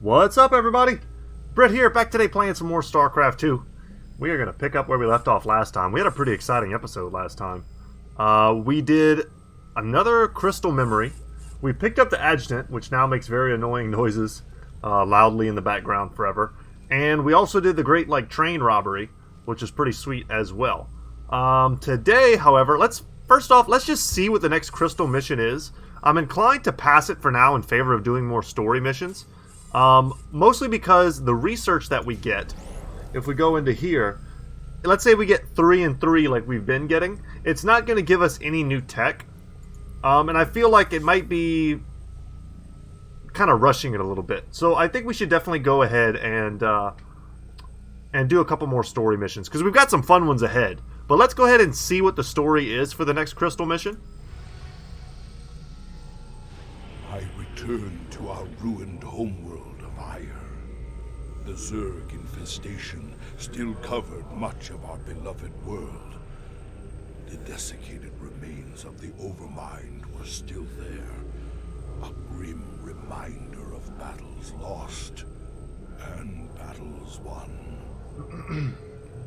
What's up, everybody? Brett here, back today playing some more StarCraft II. We are going to pick up where we left off last time. We had a pretty exciting episode last time. We did another crystal memory. We picked up the adjutant, which now makes very annoying noises loudly in the background forever. And we also did the great train robbery, which is pretty sweet as well. Today, however, let's just see what the next crystal mission is. I'm inclined to pass it for now in favor of doing more story missions. Mostly because the research that we get, if we go into here, let's say we get 3 and 3 like we've been getting, it's not going to give us any new tech. And I feel like it might be kind of rushing it a little bit. So I think we should definitely go ahead and do a couple more story missions, because we've got some fun ones ahead. But let's go ahead and see what the story is for the next crystal mission. I return to our ruined homeworld of Ire. The Zerg infestation still covered much of our beloved world. The desiccated remains of the Overmind were still there, a grim reminder of battles lost and battles won.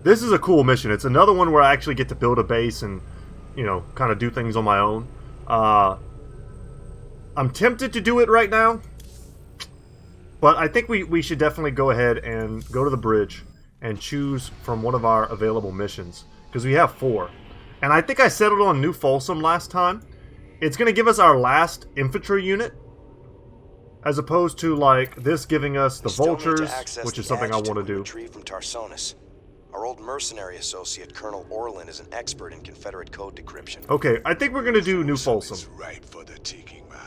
This is a cool mission. It's another one where I actually get to build a base and, kind of do things on my own. I'm tempted to do it right now, but I think we should definitely go ahead and go to the bridge and choose from one of our available missions, because we have 4. And I think I settled on New Folsom last time. It's going to give us our last infantry unit, as opposed to this giving us the vultures, which is something I want to do. Retrieve from Tarsonis. Our old mercenary associate, Colonel Orlin, is an expert in Confederate code decryption. Okay, I think we're going to do New Folsom. Is ripe for the taking, man.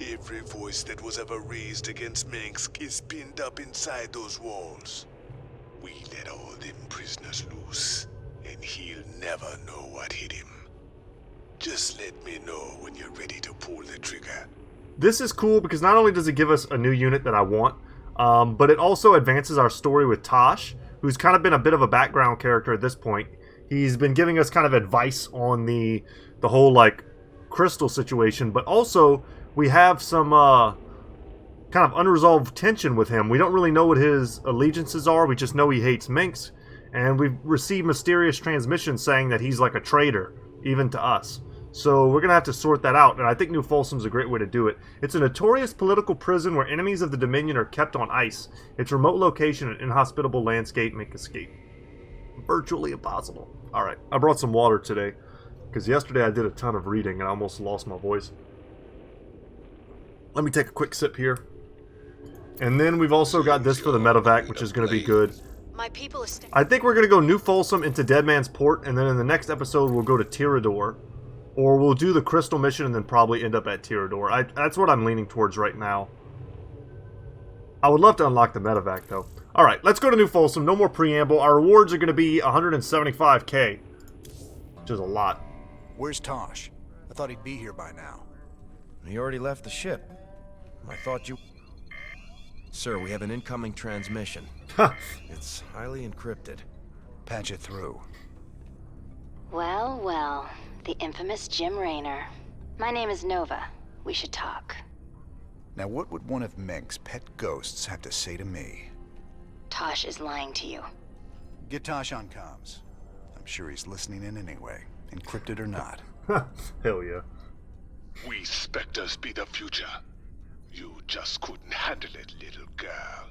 Every voice that was ever raised against Minsk is pinned up inside those walls. We let all them prisoners loose, and he'll never know what hit him. Just let me know when you're ready to pull the trigger. This is cool because not only does it give us a new unit that I want, but it also advances our story with Tosh, who's kind of been a bit of a background character at this point. He's been giving us kind of advice on the whole crystal situation, but also we have some kind of unresolved tension with him. We don't really know what his allegiances are. We just know he hates Minks, and we've received mysterious transmissions saying that he's like a traitor, even to us. So we're going to have to sort that out, and I think New Folsom's a great way to do it. It's a notorious political prison where enemies of the Dominion are kept on ice. Its remote location and inhospitable landscape make escape virtually impossible. Alright, I brought some water today, because yesterday I did a ton of reading and I almost lost my voice. Let me take a quick sip here. And then we've also got this for the medevac, which is going to be good. My people I think we're going to go New Folsom into Dead Man's Port, and then in the next episode we'll go to Tirador. Or we'll do the crystal mission and then probably end up at Tirador. That's what I'm leaning towards right now. I would love to unlock the medevac, though. Alright, let's go to New Folsom. No more preamble. Our rewards are going to be 175k. Which is a lot. Where's Tosh? I thought he'd be here by now. He already left the ship. I thought you... Sir, we have an incoming transmission. It's highly encrypted. Patch it through. Well, well. The infamous Jim Raynor. My name is Nova. We should talk. Now what would one of Meg's pet ghosts have to say to me? Tosh is lying to you. Get Tosh on comms. I'm sure he's listening in anyway, encrypted or not. Hell yeah. We Spectres be the future. You just couldn't handle it, little girl.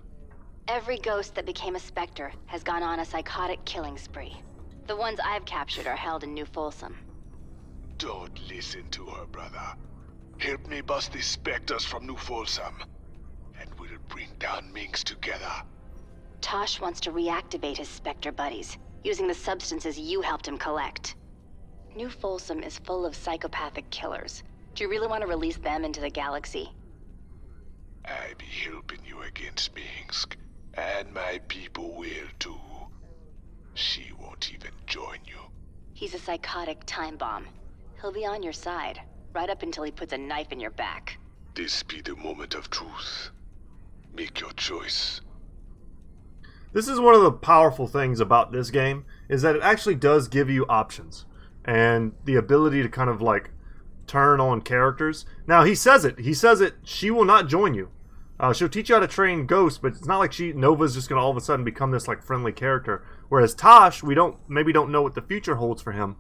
Every ghost that became a Spectre has gone on a psychotic killing spree. The ones I've captured are held in New Folsom. Don't listen to her, brother. Help me bust the Spectres from New Folsom, and we'll bring down Minks together. Tosh wants to reactivate his Spectre buddies, using the substances you helped him collect. New Folsom is full of psychopathic killers. Do you really want to release them into the galaxy? I be helping you against Minsk, and my people will too. She won't even join you. He's a psychotic time bomb. He'll be on your side, right up until he puts a knife in your back. This be the moment of truth. Make your choice. This is one of the powerful things about this game, is that it actually does give you options. And the ability to kind of turn on characters. Now, he says it. He says it. She will not join you. She'll teach you how to train Ghost, but it's not like Nova's just gonna all of a sudden become this like friendly character. Whereas Tosh, we maybe don't know what the future holds for him,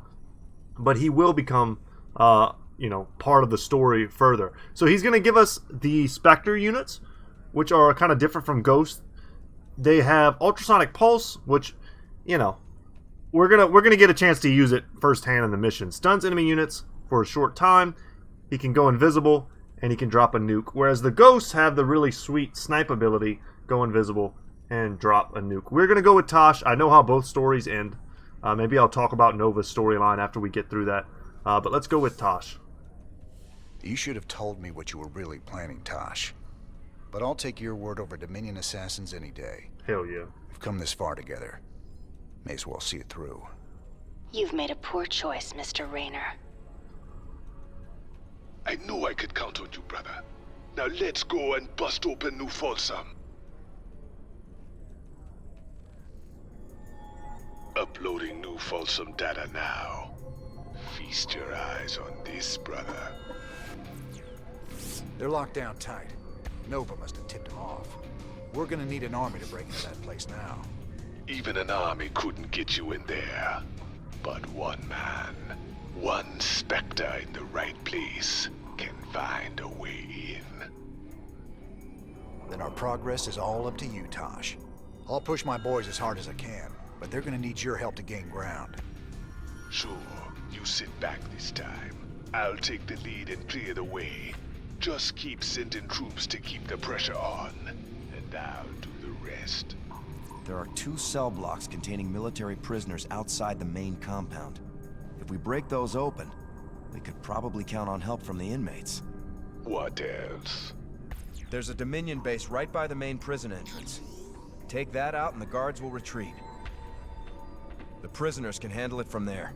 but he will become part of the story further. So he's gonna give us the Spectre units, which are kind of different from Ghost. They have ultrasonic pulse, which we're gonna get a chance to use it firsthand in the mission. Stuns enemy units for a short time. He can go invisible, and he can drop a nuke. Whereas the Ghosts have the really sweet snipe ability, go invisible, and drop a nuke. We're going to go with Tosh. I know how both stories end. Maybe I'll talk about Nova's storyline after we get through that. But let's go with Tosh. You should have told me what you were really planning, Tosh. But I'll take your word over Dominion assassins any day. Hell yeah. We've come this far together. May as well see it through. You've made a poor choice, Mr. Rayner. I knew I could count on you, brother. Now let's go and bust open New Folsom. Uploading New Folsom data now. Feast your eyes on this, brother. They're locked down tight. Nova must have tipped them off. We're gonna need an army to break into that place now. Even an army couldn't get you in there. But one man, one Spectre in the right place, can find a way in. Then our progress is all up to you, Tosh. I'll push my boys as hard as I can, but they're gonna need your help to gain ground. Sure, you sit back this time. I'll take the lead and clear the way. Just keep sending troops to keep the pressure on, and I'll do the rest. There are 2 cell blocks containing military prisoners outside the main compound. If we break those open, we could probably count on help from the inmates. What else? There's a Dominion base right by the main prison entrance. Take that out and the guards will retreat. The prisoners can handle it from there.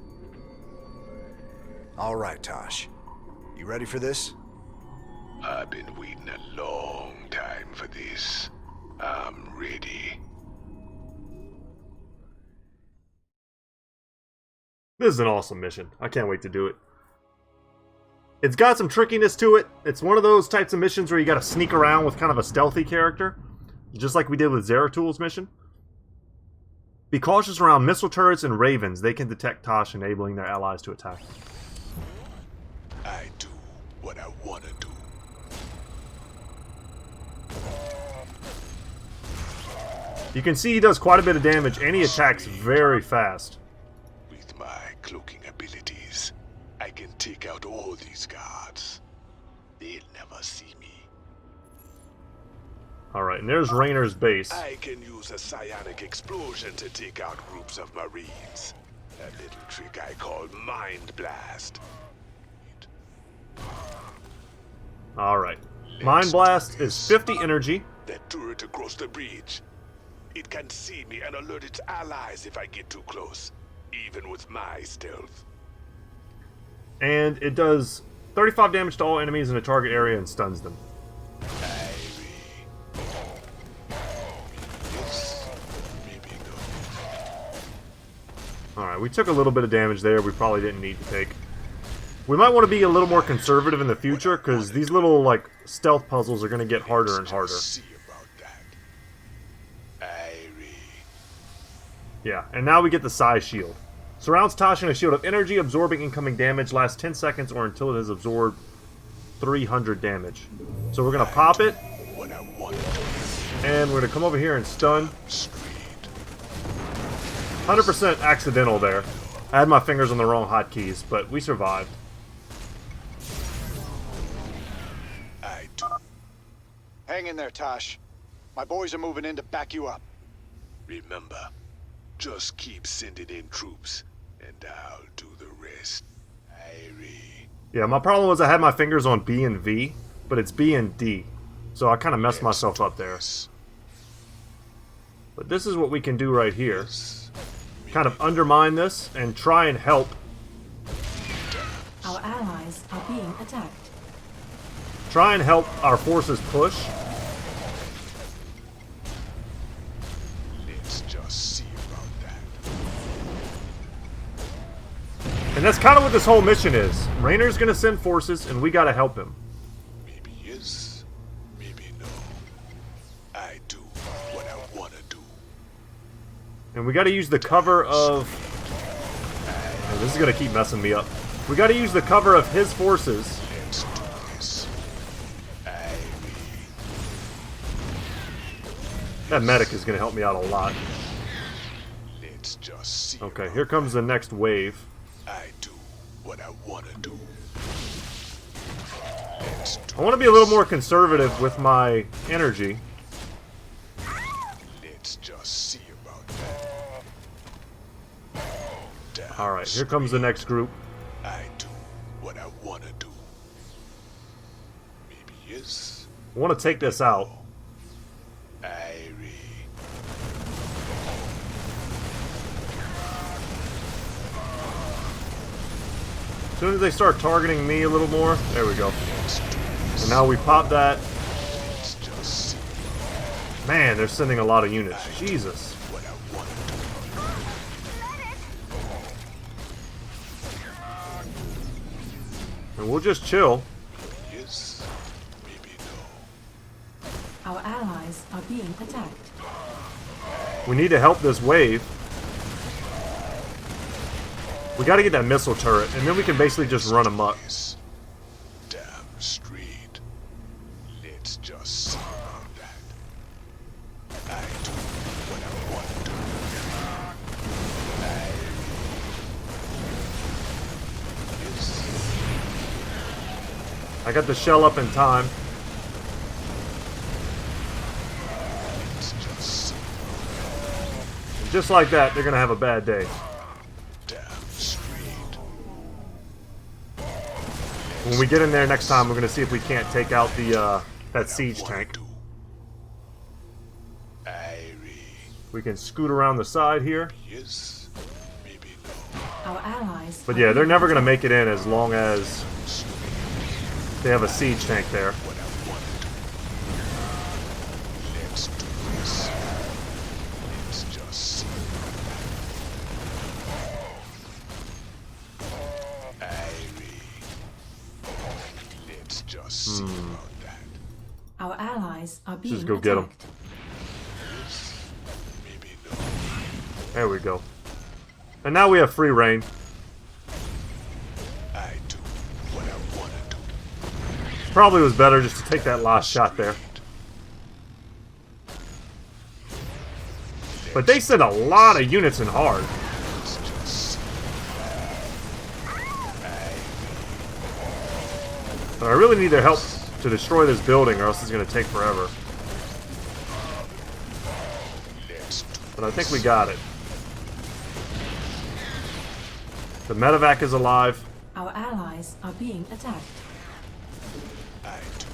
All right, Tosh. You ready for this? I've been waiting a long time for this. I'm ready. This is an awesome mission. I can't wait to do it. It's got some trickiness to it. It's one of those types of missions where you gotta sneak around with kind of a stealthy character, just like we did with Zeratul's mission. Be cautious around missile turrets and ravens. They can detect Tosh, enabling their allies to attack. I do what I want to do. You can see he does quite a bit of damage, and he attacks very fast. With my cloaking abilities, I can take out all these guards. They'll never see me. Alright, and there's Rayner's base. I can use a psionic explosion to take out groups of Marines. A little trick I call Mind Blast. Alright. Mind Blast is 50 energy. That turret across the bridge. It can see me and alert its allies if I get too close, even with my stealth. And it does 35 damage to all enemies in a target area and stuns them. Alright, we took a little bit of damage there we probably didn't need to take. We might want to be a little more conservative in the future, because these little, like, stealth puzzles are going to get harder and harder. Yeah, and now we get the Psi Shield. Surrounds Tosh in a shield of energy, absorbing incoming damage, lasts 10 seconds or until it has absorbed 300 damage. So we're going to pop it, and we're going to come over here and stun. 100% accidental there. I had my fingers on the wrong hotkeys, but we survived. Hang in there, Tosh. My boys are moving in to back you up. Remember, just keep sending in troops, and I'll do the rest. Yeah, my problem was I had my fingers on B and V, but it's B and D. So I kind of messed myself up there. But this is what we can do right here. Kind of undermine this and try and help. Our allies are being attacked. Try and help our forces push. Let's just see about that. And that's kind of what this whole mission is. Rayner's gonna send forces, and we gotta help him. Maybe yes, maybe no. I do what I want to do. And we got to use the cover of... Oh, this is going to keep messing me up. We got to use the cover of his forces. Let's do this. That medic is going to help me out a lot. Let's just see. Okay, here comes the next wave. I do what I want to do. I want to be a little more conservative with my energy. Let's just see about that. Alright, here comes the next group. I do what I want to do. Maybe yes. I want to take this out. As soon as they start targeting me a little more, there we go. And now we pop that. Man, they're sending a lot of units. Jesus. And we'll just chill. Yes, maybe no. Our allies are being attacked. We need to help this wave. We gotta get that missile turret, and then we can basically just run amok. Damn street. Let's just see about that. I do what I want to do. I got the shell up in time. Let's just see. And just like that, they're gonna have a bad day. When we get in there next time, we're going to see if we can't take out the that siege tank. We can scoot around the side here. Yes, maybe Our allies. But yeah, they're never going to make it in as long as they have a siege tank there. Let's do this. Let's just see. Let's just see about that. Our allies are being Just go get them. attacked. Maybe no. There we go. And now we have free reign. I do what I want to do. Probably was better just to take that last shot there. But they sent a lot of units in hard. Let's just see. But I really need their help to destroy this building or else it's going to take forever. Let's do. But I think we got it. The medevac is alive. Our allies are being attacked. I do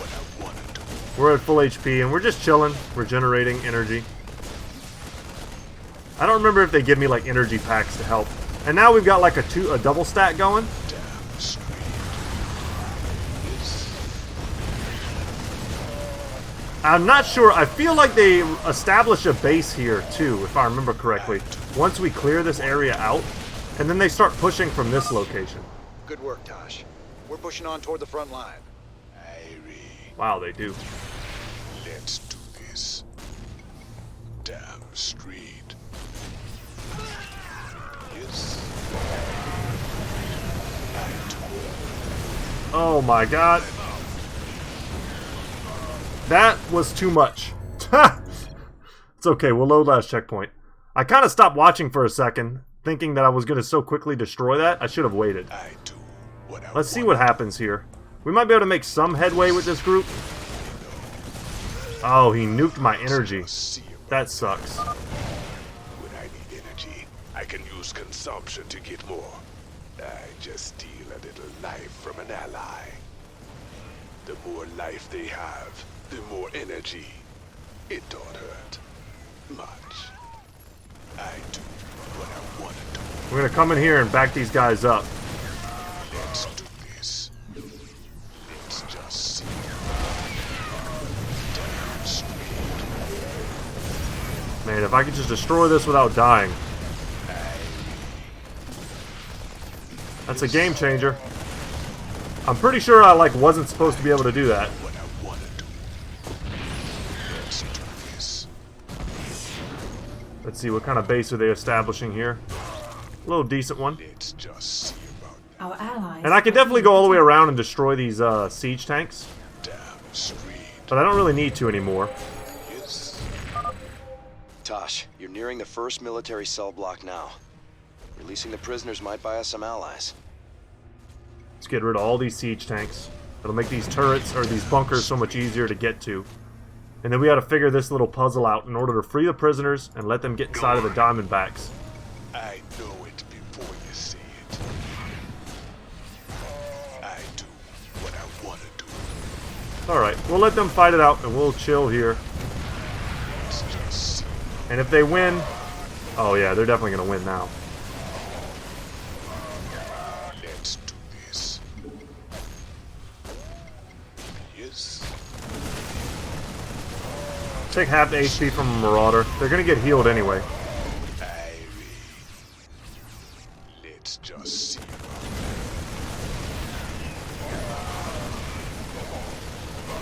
what I want to do. We're at full HP and we're just chilling, regenerating energy. I don't remember if they give me like energy packs to help. And now we've got like a double stack going. Damn straight. I'm not sure. I feel like they establish a base here too, if I remember correctly. Once we clear this area out, and then they start pushing from this location. Good work, Tosh. We're pushing on toward the front line. Wow, they do. Let's do this. Damn street. Yes. Oh my god. That was too much. It's okay, we'll load last checkpoint. I kind of stopped watching for a second, thinking that I was going to so quickly destroy that. I should have waited. I do what I Let's see what happens here. We might be able to make some headway with this group. Oh, he nuked my energy. That sucks. When I need energy, I can use consumption to get more. I just steal a little life from an ally. The more life they have, the more energy. It don't hurt much. I do what I want to do. We're going to come in here and back these guys up. Let's do this. Let's just see. Damn straight. Man, if I could just destroy this without dying. That's a game changer. I'm pretty sure I wasn't supposed to be able to do that. What I want to do. Let's do this. Let's see, what kind of base are they establishing here? A little decent one. Let's just see about Our allies. And I can are definitely being go all the way attacked. around and destroy these siege tanks. damn street. But I don't really need to anymore. Yes. Tosh, you're nearing the first military cell block now. Releasing the prisoners might buy us some allies. Let's get rid of all these siege tanks. It'll make these turrets, or these bunkers, so much easier to get to. And then we gotta figure this little puzzle out in order to free the prisoners and let them get inside of the Diamondbacks. I know it before you see it. I do what I want to do. Alright, we'll let them fight it out and we'll chill here. Let's just see. And if they win... Oh yeah, they're definitely gonna win now. Let's do this. Yes. Take half the HP from a Marauder. They're gonna get healed anyway. Let's just see.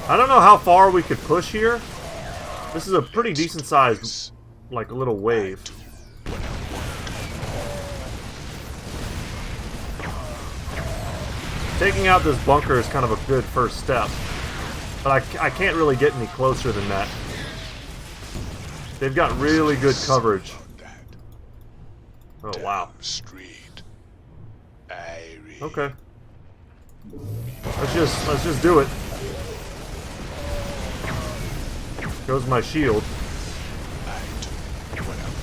I don't know how far we could push here. This is a pretty decent sized, like, little wave. Taking out this bunker is kind of a good first step. But I can't really get any closer than that. They've got really good coverage. Oh, wow. Street. Okay. Let's just do it. Goes my shield.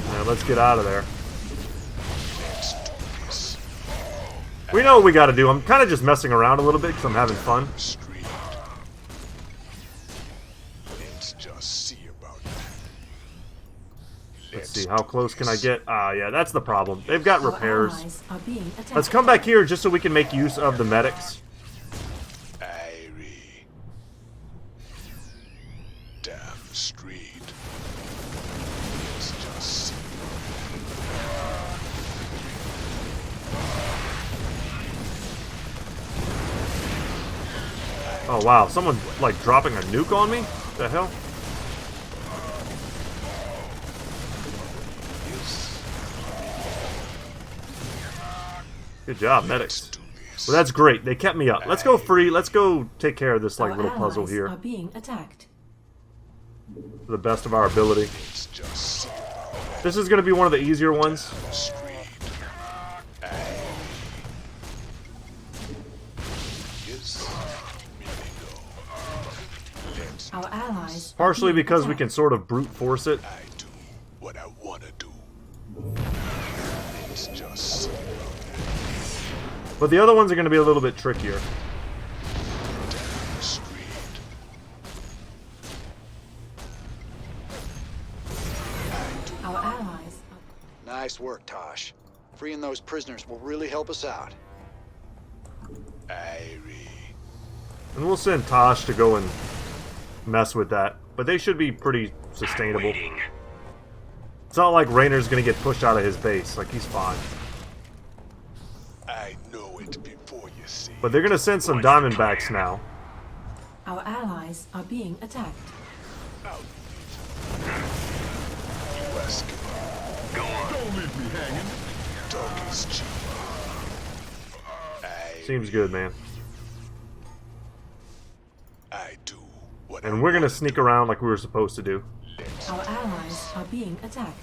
Now let's get out of there. We know what we gotta do. I'm kind of just messing around a little bit because I'm having fun. Street. Let's just see about that. Let's see, how close can I get? Ah, yeah, that's the problem. They've got Our repairs. allies are being attacked. Let's come back here just so we can make use of the medics. Damn street. Let's just see. Oh, wow. Someone, like, dropping a nuke on me? What the hell? Good job, medics. Well, that's great. They kept me up. Let's go free. Let's go take care of this, like, Our little puzzle allies here. are being attacked. To the best of our ability. Let's just see about This is going to be one of the easier ones. that street. Yes. Let's Our allies. are Partially being because we attacked. can sort of brute force it. I do what I want to do. Let's just see about that. But the other ones are going to be a little bit trickier. Damn street. Our allies. Nice work, Tosh. Freeing those prisoners will really help us out. And we'll send Tosh to go and mess with that. But they should be pretty sustainable. It's not like Raynor's going to get pushed out of his base. Like, he's fine. I know it before you see. But they're going to send some Diamondbacks now. Our allies are being attacked. You ask him. Go on. Don't leave me hanging. Dog is cheap. Seems good, man. I do what And we're going to sneak around like we were supposed to do. Our allies are being attacked.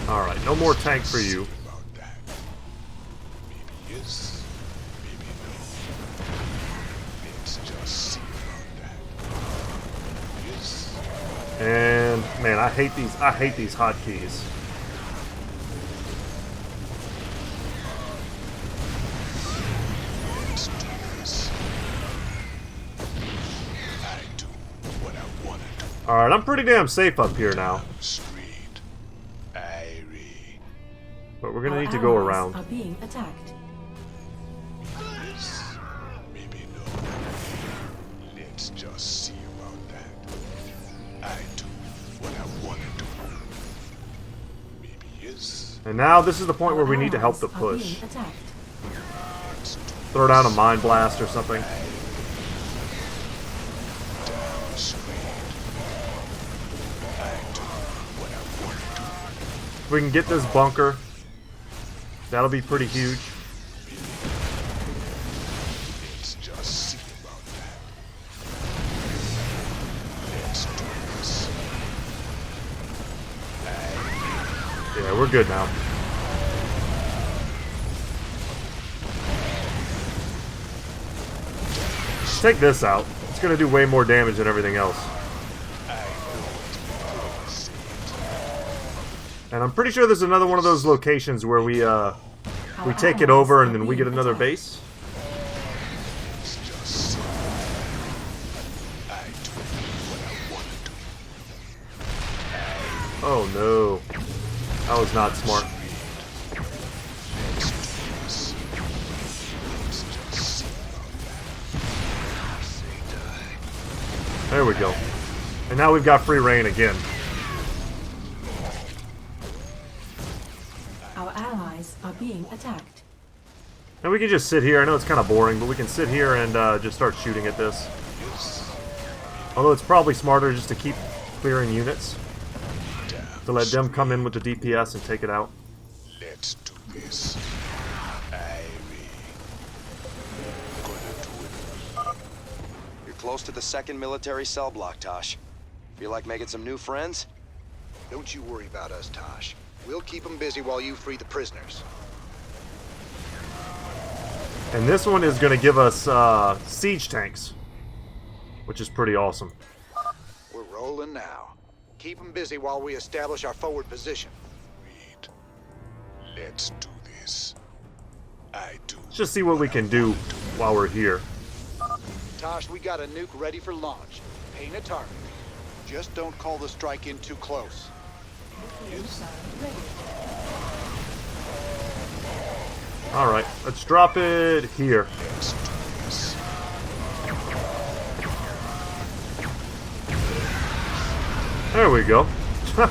Alright, no more tank for you. about that. Maybe yes, maybe no. Let's just see about that. Yes. And, man, I hate these hotkeys. Let's do this. I do what I want to do. Alright, I'm pretty damn safe up here now. Street. But we're going to Our need to go allies around. are being attacked. Yes, maybe no. Let's just see about that. I do what I want to do. Maybe yes. And now this is the point where Our we need to help the allies are push. being attacked. Let's do Throw down a Mind Blast or something. we can get this bunker, that'll be pretty huge. Let's just see about that. Let's do this. Yeah, we're good now. Take this out. It's gonna do way more damage than everything else. And I'm pretty sure there's another one of those locations where we take it over and then we get another base. Oh no. That was not smart. There we go. And now we've got free reign again. Our allies are being attacked. And we can just sit here. I know it's kind of boring, but we can sit here and just start shooting at this. Although it's probably smarter just to keep clearing units. To let them come in with the DPS and take it out. Let's do this. You're close to the second military cell block, Tosh. Feel like making some new friends? Don't you worry about us, Tosh. We'll keep them busy while you free the prisoners. And this one is going to give us siege tanks, which is pretty awesome. We're rolling now. Keep them busy while we establish our forward position. Reed, let's do this. I do. Let's just see what we can do while we're here. Tosh, we got a nuke ready for launch. Paint a target. Just don't call the strike in too close. Alright, let's drop it here. Let's do this. There we go. Our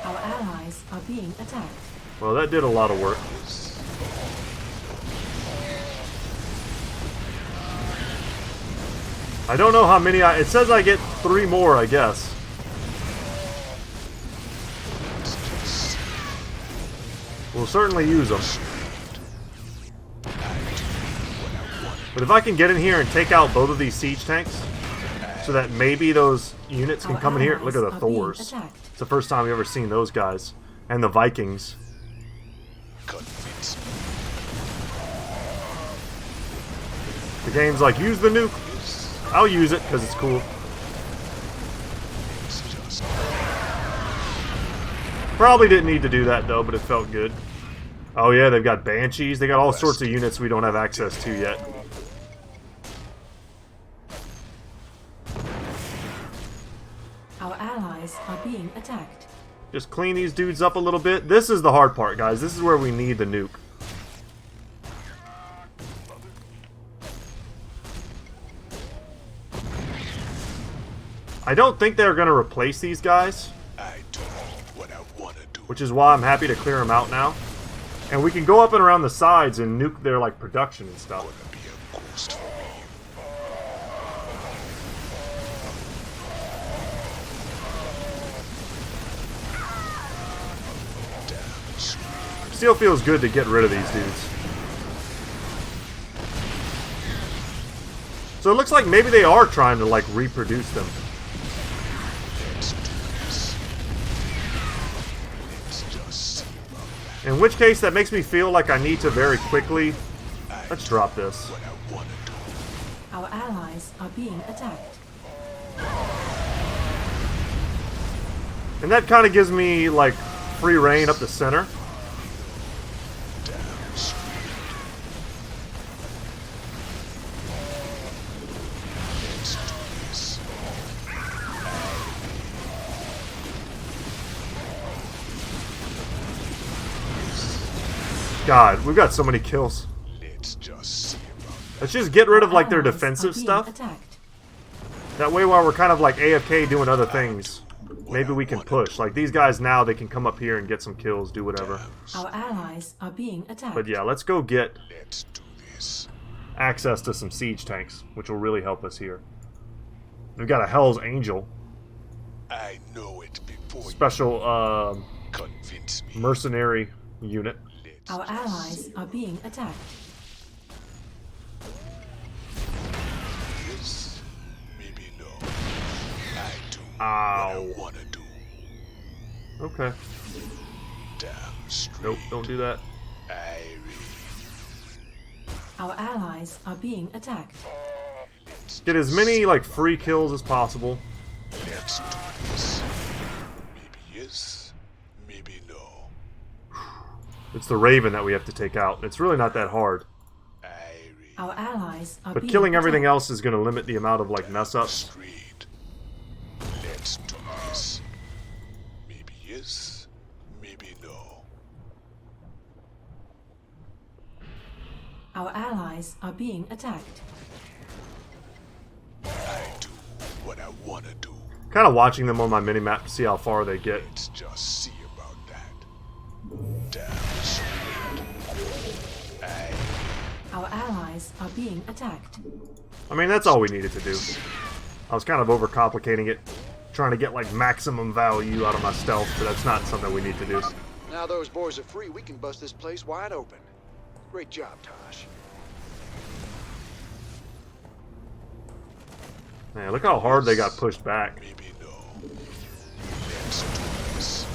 allies are being attacked. Well, that did a lot of work. I don't know how many it says I get 3 more, I guess. We'll certainly use them. But if I can get in here and take out both of these siege tanks, so that maybe those units can come in here. Look at the Thors. It's the first time I've ever seen those guys. And the Vikings. The game's like, use the nuke. I'll use it because it's cool. Probably didn't need to do that though, but it felt good. Oh yeah, they've got Banshees. They got all sorts of units we don't have access to yet. Our allies are being attacked. Just clean these dudes up a little bit. This is the hard part, guys. This is where we need the nuke. I don't think they're going to replace these guys, I do what I want to do. which is why I'm happy to clear them out now. And we can go up and around the sides and nuke their like production and stuff. Be a ghost for me. Still feels good to get rid of these dudes. So it looks like maybe they are trying to like reproduce them. Let's do this. Let's just see about that. In which case that makes me feel like I need to very quickly. Let's drop this. What I want to do. Our allies are being attacked. And that kind of gives me like free reign up the center. God, we've got so many kills. Let's just see about that. Let's just get rid of like their Allies defensive are being stuff. attacked. That way while we're kind of like AFK doing other things, maybe we can push. Like these guys now, they can come up here and get some kills, do whatever. Our allies are being attacked. But yeah, let's go get Let's do this. access to some siege tanks, which will really help us here. We've got a Hell's Angel. I know it before special Convince me. mercenary unit. Let's Our just allies see. are being attacked. Yes, maybe no. I do what Ow. I wanna do. Okay. Damn straight. Nope, don't do that. Our allies are being attacked. Get as many, like, free kills as possible. Let's do this. Maybe yes, maybe no. It's the Raven that we have to take out. It's really not that hard. Our allies are But being killing everything attacked. else is going to limit the amount of, like, mess-ups. Straight. Let's do this. Maybe yes, maybe no. Our allies are being attacked. I do what I wanna do. Kind of watching them on my minimap to see how far they get. Let's just see about that. Damn straight. Our allies are being attacked. I mean, that's all we needed to do. I was kind of overcomplicating it, trying to get, like, maximum value out of my stealth, but that's not something we need to do. Now those boys are free, we can bust this place wide open. Great job, Tosh. Man, look how hard they got pushed back. Maybe no. Let's do this.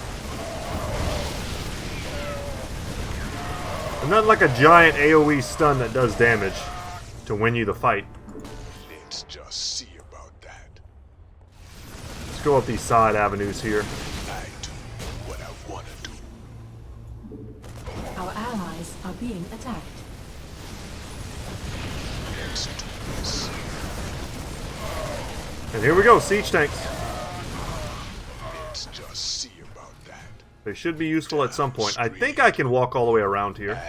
And nothing like a giant AoE stun that does damage to win you the fight. Let's just see about that. Let's go up these side avenues here. I do what I wanna do. Our allies are being attacked. Let's do this. And here we go, siege tanks. Let's just see about that. They should be useful at some point. I think I can walk all the way around here.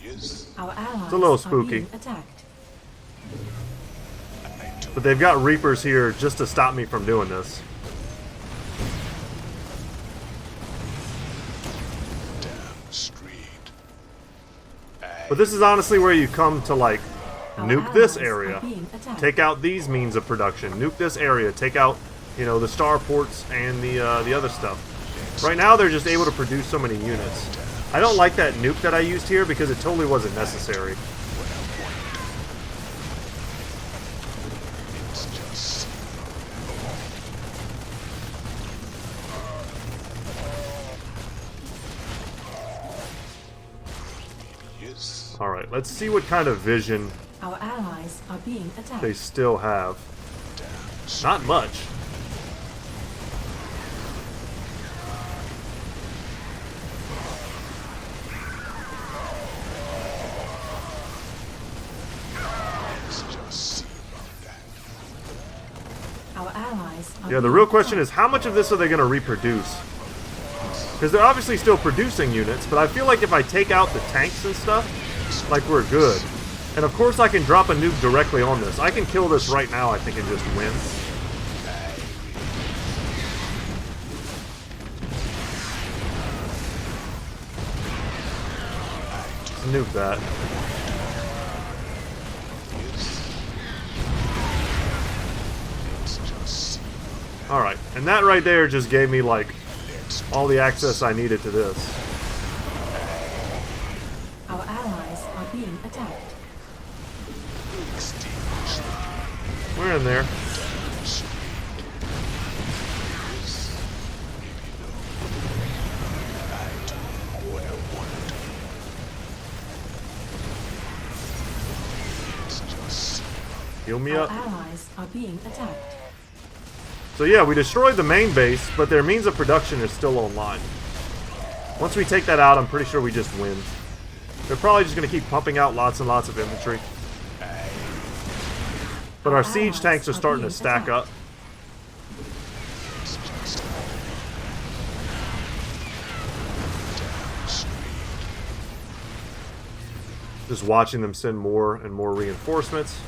Yes, Our allies a little are spooky. being attacked. I do. But they've got Reapers here just to stop me from doing this. Damn straight. But this is honestly where you come to, like, Our nuke this allies are area. being attacked. Take out these means of production. Nuke this area. Take out, you know, the starports and the other stuff. Right now, they're just able to produce so many units. I don't like that nuke that I used here because it totally wasn't necessary. Let's just see. Yes, Alright, let's see what kind of vision Our allies are being attacked. they still have. Not much. let's just see about that. Our allies are Yeah, the being real question attacked. is how much of this are they going to reproduce? Because they're obviously still producing units, but I feel like if I take out the tanks and stuff, like we're good. And of course I can drop a nuke directly on this. I can kill this right now, I think, and just win. Nuke that. Let's just see. Alright, and that right there just gave me, like, all the access I needed to this. Our allies are being attacked. Extinguish We're in there. what I want to do. Let's just see. Heal me Our up. allies are being attacked. So yeah, we destroyed the main base, but their means of production is still online. Once we take that out, I'm pretty sure we just win. They're probably just going to keep pumping out lots and lots of infantry. But our siege tanks are starting to stack up. Just watching them send more and more reinforcements.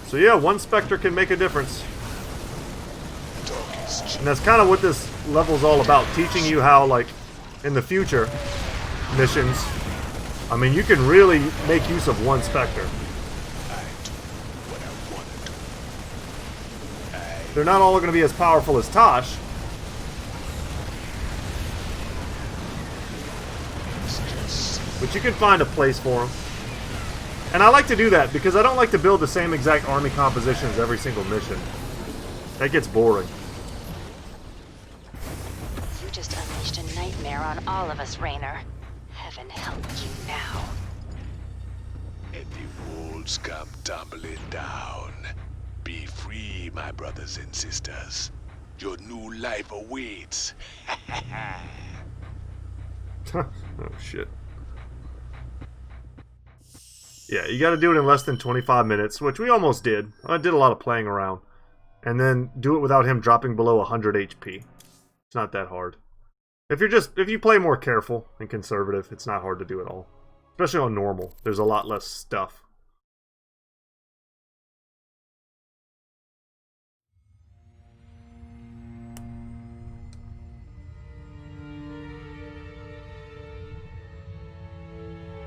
So yeah, one Spectre can make a difference. And that's kind of what this level's all about, teaching you how, like, in the future missions, I mean, you can really make use of one Spectre. I do what I want to do. They're not all going to be as powerful as Tosh. But you can find a place for them. And I like to do that because I don't like to build the same exact army compositions every single mission. That gets boring. You just unleashed a nightmare on all of us, Raynor. Heaven help you now. And the walls come tumbling down. Be free, my brothers and sisters. Your new life awaits. Oh, shit. Yeah, you gotta do it in less than 25 minutes, which we almost did. I did a lot of playing around. And then do it without him dropping below 100 HP. It's not that hard. If you play more careful and conservative, it's not hard to do at all. Especially on normal. There's a lot less stuff.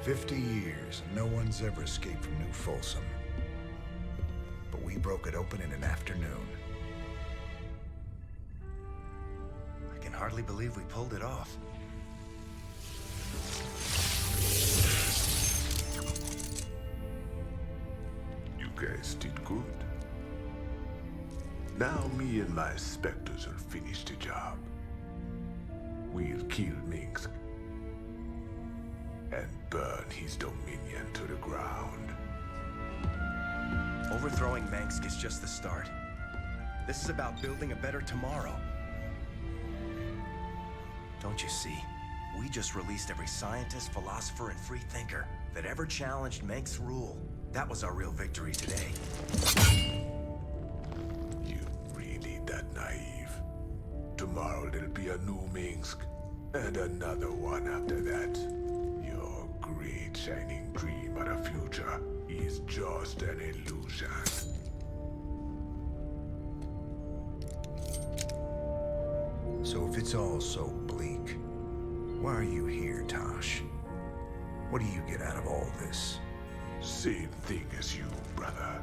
"50 years, and no one's ever escaped from New Folsom. But we broke it open in an afternoon." I can hardly believe we pulled it off. You guys did good. Now me and my Spectres will finish the job. We'll kill Minsk and burn his dominion to the ground. Overthrowing Mansk is just the start. This is about building a better tomorrow. Don't you see? We just released every scientist, philosopher, and free thinker that ever challenged Mansk's rule. That was our real victory today. You really that naive? Tomorrow there'll be a new Minsk, and another one after that. Your great shining dream of the future is just an illusion. So if it's all so bleak, why are you here, Tosh? What do you get out of all this? Same thing as you, brother.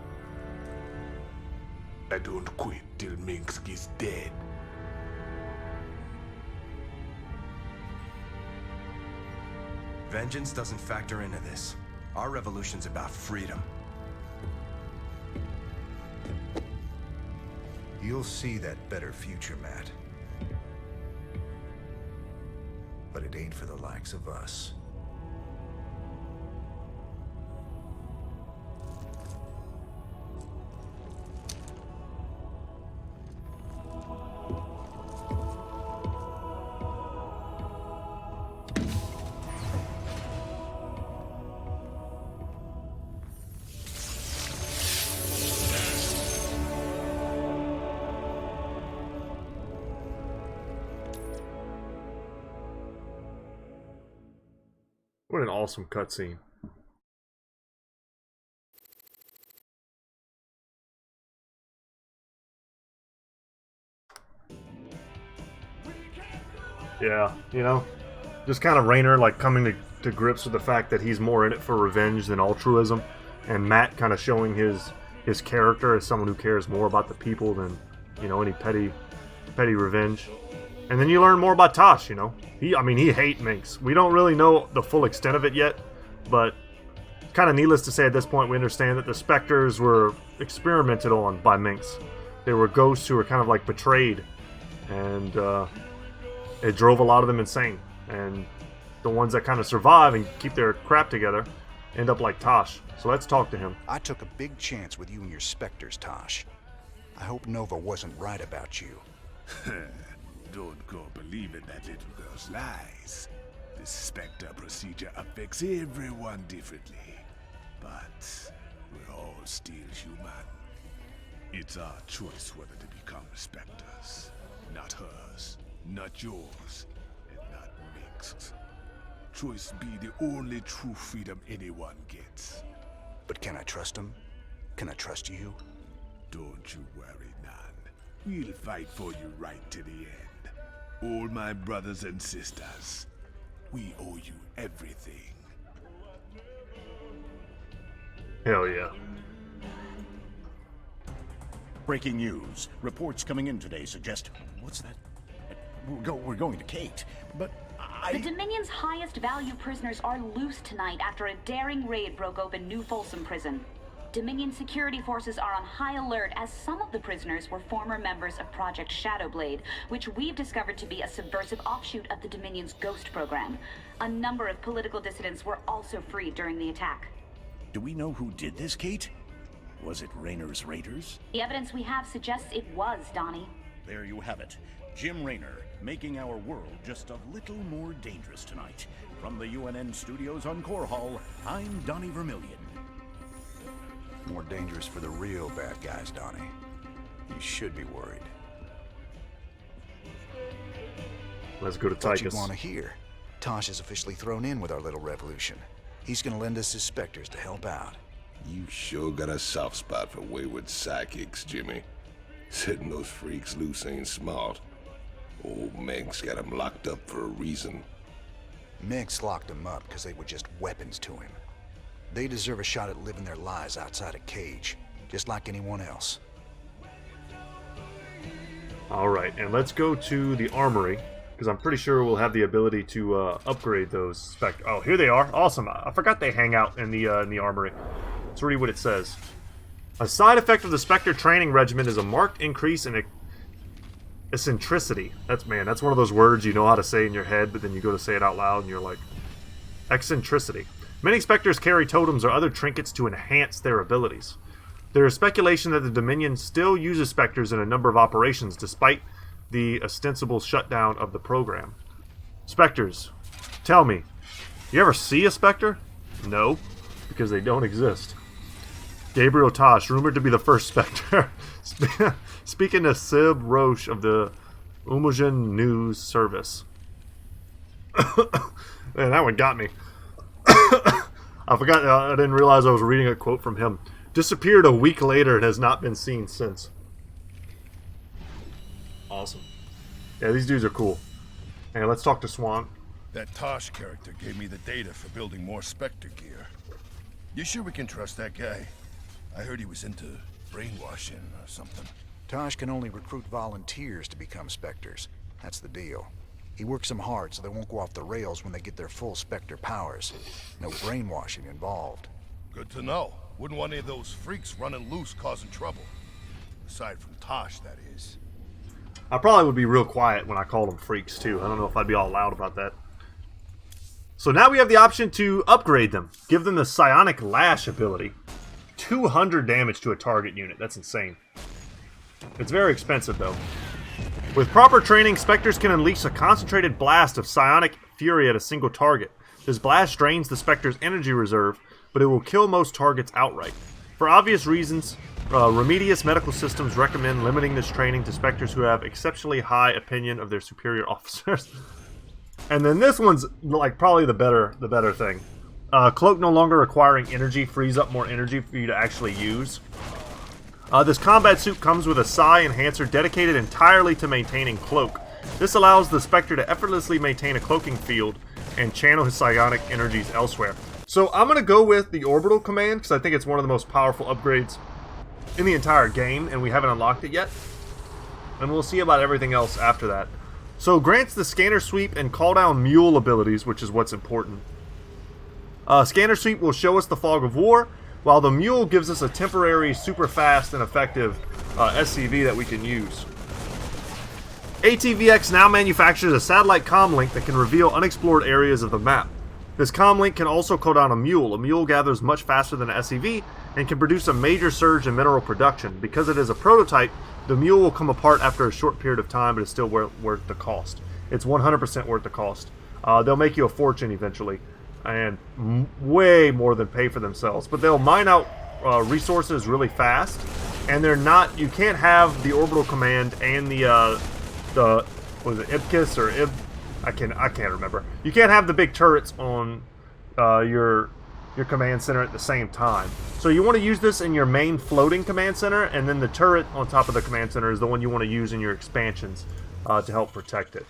I don't quit till Minsk is dead. Vengeance doesn't factor into this. Our revolution's about freedom. You'll see that better future, Matt. But it ain't for the likes of us. What an awesome cutscene. Yeah, you know, just kind of Raynor like coming to grips with the fact that he's more in it for revenge than altruism, and Matt kind of showing his character as someone who cares more about the people than, you know, any petty revenge. And then you learn more about Tosh, you know. He hates Minx. We don't really know the full extent of it yet, but kind of needless to say at this point, we understand that the Spectres were experimented on by Minx. They were ghosts who were kind of like betrayed, and it drove a lot of them insane. And the ones that kind of survive and keep their crap together end up like Tosh. So let's talk to him. I took a big chance with you and your Spectres, Tosh. I hope Nova wasn't right about you. Don't go believing that little girl's lies. The Spectre procedure affects everyone differently. But we're all still human. It's our choice whether to become Spectres. Not hers, not yours, and not Minsk's. Choice be the only true freedom anyone gets. But can I trust him? Can I trust you? Don't you worry, Nan. We'll fight for you right to the end. All my brothers and sisters, We owe you everything. Hell yeah. Breaking news. Reports coming in today suggest... What's that? We're going to Kate, but The Dominion's highest value prisoners are loose tonight after a daring raid broke open New Folsom Prison. Dominion security forces are on high alert as some of the prisoners were former members of Project Shadowblade, which we've discovered to be a subversive offshoot of the Dominion's Ghost program. A number of political dissidents were also freed during the attack. do we know who did this, Kate? Was it Raynor's Raiders? The evidence we have suggests it was, Donnie. There you have it. Jim Raynor, making our world just a little more dangerous tonight. From the UNN studios on Core Hall, I'm Donnie Vermillion. More dangerous for the real bad guys, Donnie. You should be worried. Let's go to What you Tychus. want to hear? Tosh is officially thrown in with our little revolution. He's gonna lend us his specters to help out. You sure got a soft spot for wayward psychics, Jimmy. Setting those freaks loose ain't smart. Old Meg's got 'em locked up for a reason. Meg's locked them up because they were just weapons to him. They deserve a shot at living their lives outside a cage, just like anyone else. Alright, and let's go to the armory, because I'm pretty sure we'll have the ability to upgrade those spec. Oh, here they are. Awesome. I forgot they hang out in the armory. Let's read what it says. A side effect of the Spectre training regimen is a marked increase in eccentricity. That's one of those words you know how to say in your head, but then you go to say it out loud and you're like, eccentricity. Many Spectres carry totems or other trinkets to enhance their abilities. There is speculation that the Dominion still uses Spectres in a number of operations, despite the ostensible shutdown of the program. Spectres. Tell me, you ever see a Spectre? No, because they don't exist. Gabriel Tosh, rumored to be the first Spectre. Speaking to Sib Roche of the Umogen News Service. Man, that one got me. I forgot, I didn't realize I was reading a quote from him. Disappeared a week later and has not been seen since. Awesome. Yeah, these dudes are cool. Hey, let's talk to Swan. That Tosh character gave me the data for building more Spectre gear. You sure we can trust that guy? I heard he was into brainwashing or something. Tosh can only recruit volunteers to become Spectres. That's the deal. He works them hard so they won't go off the rails when they get their full Spectre powers. No brainwashing involved. Good to know. Wouldn't want any of those freaks running loose causing trouble. Aside from Tosh, that is. I probably would be real quiet when I called them freaks, too. I don't know if I'd be all loud about that. So now we have the option to upgrade them. Give them the Psionic Lash ability. 200 damage to a target unit. That's insane. It's very expensive, though. With proper training, Spectres can unleash a concentrated blast of psionic fury at a single target. This blast drains the Spectre's energy reserve, but it will kill most targets outright. For obvious reasons, Remedius Medical Systems recommend limiting this training to Spectres who have exceptionally high opinion of their superior officers. And then this one's like probably the better thing. Cloak no longer requiring energy frees up more energy for you to actually use. This combat suit comes with a Psi enhancer dedicated entirely to maintaining Cloak. This allows the Spectre to effortlessly maintain a cloaking field and channel his psionic energies elsewhere. So I'm going to go with the Orbital Command because I think it's one of the most powerful upgrades in the entire game, and we haven't unlocked it yet. And we'll see about everything else after that. So grants the Scanner Sweep and Call Down Mule abilities, which is what's important. Scanner Sweep will show us the Fog of War, while the Mule gives us a temporary, super fast and effective SCV that we can use. ATVX now manufactures a satellite comlink that can reveal unexplored areas of the map. This comlink can also call down a Mule. A Mule gathers much faster than an SCV and can produce a major surge in mineral production. Because it is a prototype, the Mule will come apart after a short period of time, but it's still worth the cost. It's 100% worth the cost. They'll make you a fortune eventually, and way more than pay for themselves. But they'll mine out resources really fast, and they're not. You can't have the Orbital Command and the was it Ibkis or Ib? I can't remember. You can't have the big turrets on your command center at the same time. So you want to use this in your main floating command center, and then the turret on top of the command center is the one you want to use in your expansions to help protect it.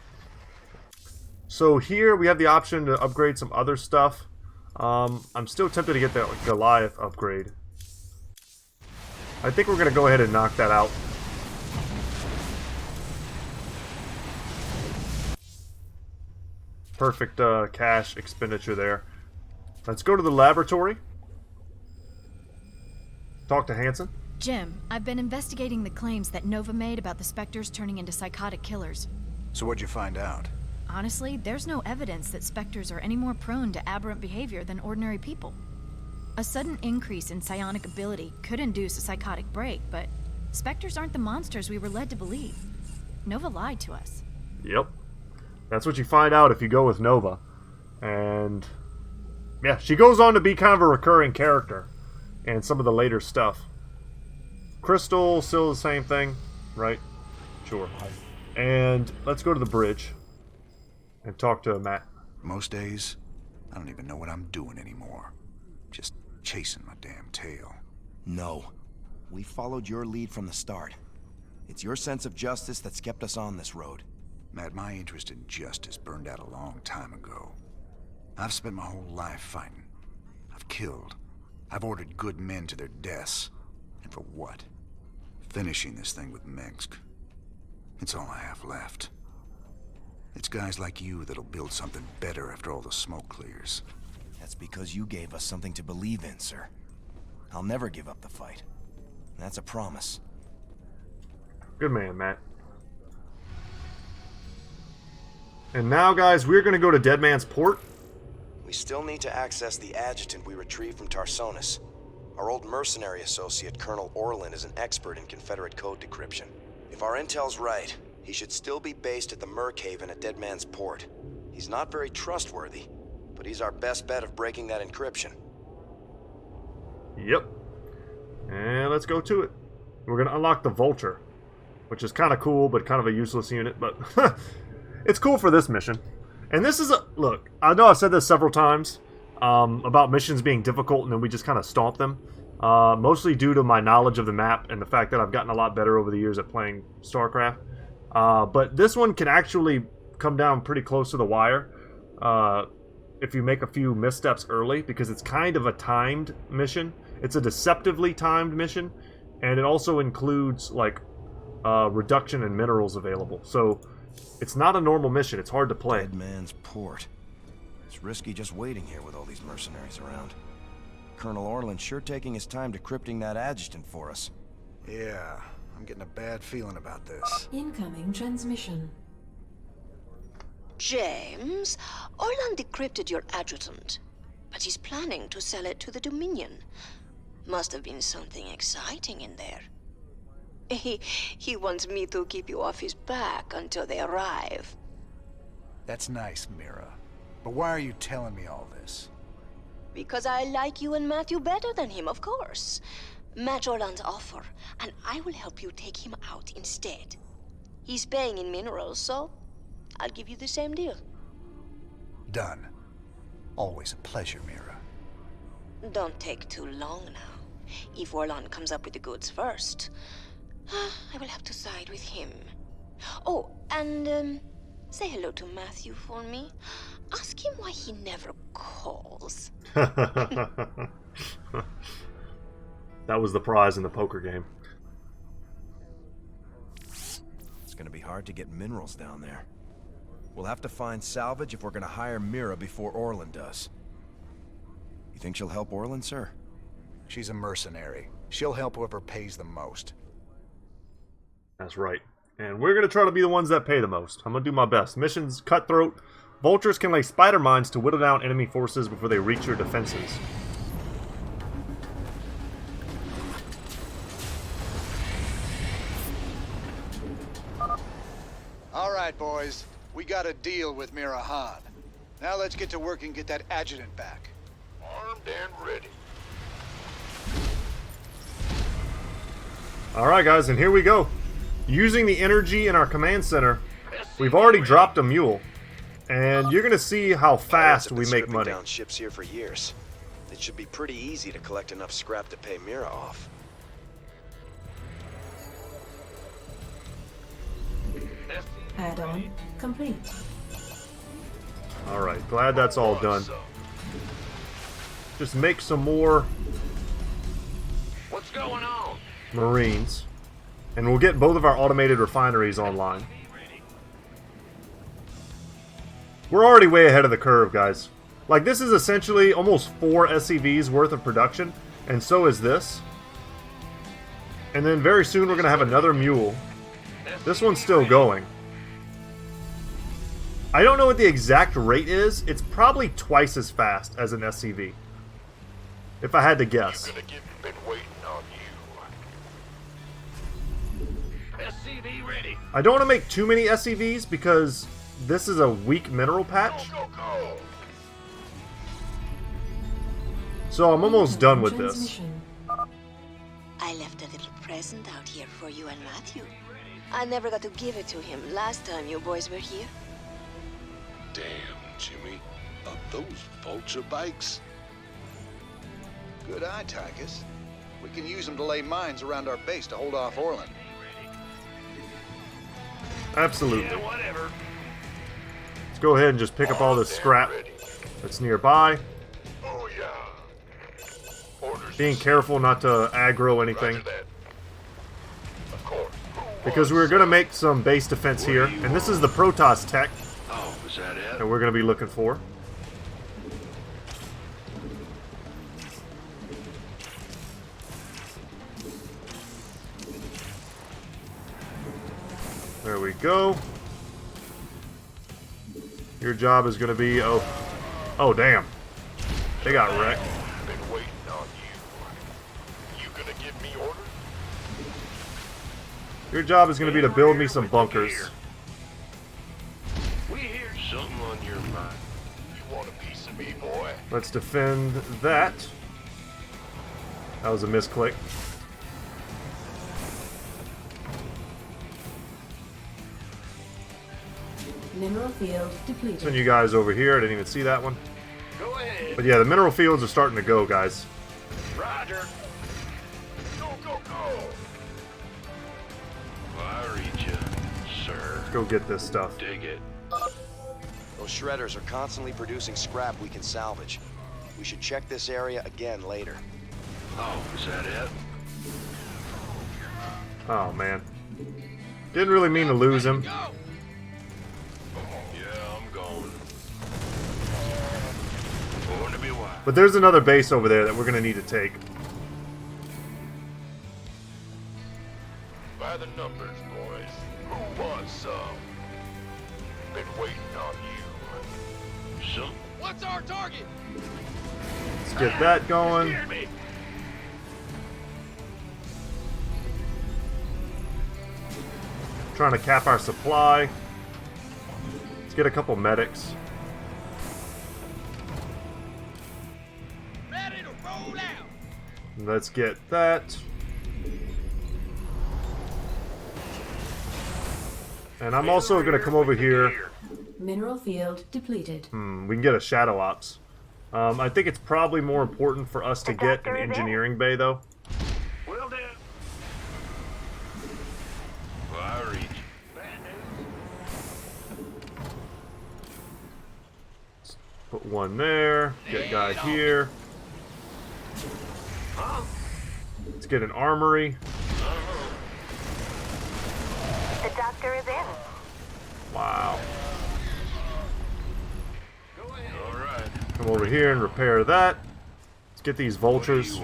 So here we have the option to upgrade some other stuff. I'm still tempted to get that Goliath upgrade. I think we're going to go ahead and knock that out. Perfect cash expenditure there. Let's go to the laboratory. Talk to Hansen. Jim, I've been investigating the claims that Nova made about the Spectres turning into psychotic killers. So what'd you find out? Honestly, there's no evidence that Spectres are any more prone to aberrant behavior than ordinary people. A sudden increase in psionic ability could induce a psychotic break, but Spectres aren't the monsters we were led to believe. Nova lied to us. Yep. That's what you find out if you go with Nova. And yeah, she goes on to be kind of a recurring character in some of the later stuff. Crystal, still the same thing, right? Sure. And let's go to the bridge and talk to Matt. Most days, I don't even know what I'm doing anymore. Just chasing my damn tail. No. We followed your lead from the start. It's your sense of justice that's kept us on this road. Matt, my interest in justice burned out a long time ago. I've spent my whole life fighting. I've killed. I've ordered good men to their deaths. And for what? Finishing this thing with Minsk. It's all I have left. It's guys like you that'll build something better after all the smoke clears. That's because you gave us something to believe in, sir. I'll never give up the fight. That's a promise. Good man, Matt. And now, guys, we're going to go to Dead Man's Port. We still need to access the adjutant we retrieved from Tarsonis. Our old mercenary associate, Colonel Orlin, is an expert in Confederate code decryption. If our intel's right, he should still be based at the Merc Haven at Dead Man's Port. He's not very trustworthy, but he's our best bet of breaking that encryption. Yep. And let's go to it. We're going to unlock the Vulture, which is kind of cool, but kind of a useless unit, but it's cool for this mission. And this is a... Look, I know I've said this several times about missions being difficult, and then we just kind of stomp them. Mostly due to my knowledge of the map and the fact that I've gotten a lot better over the years at playing StarCraft. But this one can actually come down pretty close to the wire if you make a few missteps early, because it's kind of a timed mission. It's a deceptively timed mission, and it also includes like reduction in minerals available. So it's not a normal mission. It's hard to play. Dead Man's Port. It's risky just waiting here with all these mercenaries around. Colonel Orlin's sure taking his time decrypting that adjutant for us. Yeah, I'm getting a bad feeling about this. Incoming transmission. James, Orlan decrypted your adjutant, but he's planning to sell it to the Dominion. Must have been something exciting in there. He wants me to keep you off his back until they arrive. That's nice, Mira. But why are you telling me all this? Because I like you and Matthew better than him, of course. Match Orlan's offer, and I will help you take him out instead. He's paying in minerals, so I'll give you the same deal. Done. Always a pleasure, Mira. Don't take too long now. If Orlan comes up with the goods first, I will have to side with him. Oh, and say hello to Matthew for me. Ask him why he never calls. That was the prize in the poker game. It's gonna be hard to get minerals down there. We'll have to find salvage if we're gonna hire Mira before Orlan does. You think she'll help Orlan, sir? She's a mercenary. She'll help whoever pays the most. That's right. And we're going to try to be the ones that pay the most. I'm going to do my best. Missions Cutthroat. Vultures can lay spider mines to whittle down enemy forces before they reach your defenses. All right, boys. We got a deal with Mira Han. Now let's get to work and get that adjutant back. Armed and ready. Alright guys, and here we go. Using the energy in our command center, we've already dropped a mule. And you're going to see how fast we make money. Down ships here for years. It should be pretty easy to collect enough scrap to pay Mira off. Add-on complete. Alright, glad that's all done. Just make some more What's going on? Marines. And we'll get both of our automated refineries online. We're already way ahead of the curve, guys. Like, this is essentially almost 4 SCVs worth of production, and so is this. And then very soon we're going to have another mule. This one's still going. I don't know what the exact rate is. It's probably twice as fast as an SCV. If I had to guess. Been waiting on you. SCV ready. I don't want to make too many SCVs because this is a weak mineral patch. Go, go. So I'm almost done with this. I left a little present out here for you and Matthew. I never got to give it to him last time you boys were here. Damn, Jimmy. Up those vulture bikes. Good eye, Tychus. We can use them to lay mines around our base to hold off Orlan. Absolutely. Yeah, whatever. Let's go ahead and just pick up all this scrap that's nearby. Oh, yeah. Orders. Being careful not to aggro anything. Of course. Because we're going to make some base defense here. And this is the Protoss tech Oh, is that it? that we're going to be looking for. There we go. Your job is going to be... Oh, damn. They got wrecked. Been waiting on you. You gonna give me orders? Your job is going to be to build me some bunkers. We hear something on your mind. You want a piece of me, boy? Let's defend that. That was a misclick. Mineral field depleted. Send you guys over here. I didn't even see that one. Go ahead. But yeah, the mineral fields are starting to go, guys. Roger. Go, go, go. Well, I read you, sir. Let's go get this stuff. Dig it. Those shredders are constantly producing scrap we can salvage. We should check this area again later. Oh, is that it? Oh, man. Didn't really mean to lose him. Yeah, I'm going. Going to be wild. But there's another base over there that we're going to need to take. By the numbers, boys. Who wants some? Been waiting on you. Some? What's our target? Let's get that going. Scared me. Trying to cap our supply. Let's get a couple medics. Ready to roll out. Let's get that. And I'm also going to come over here. Mineral field depleted. We can get a Shadow Ops. I think it's probably more important for us to get an engineering bay, though. Will do. Well, I reach. Put one there. Get a guy here. Let's get an armory. The doctor is in. Wow. All right. Come over here and repair that. Let's get these vultures.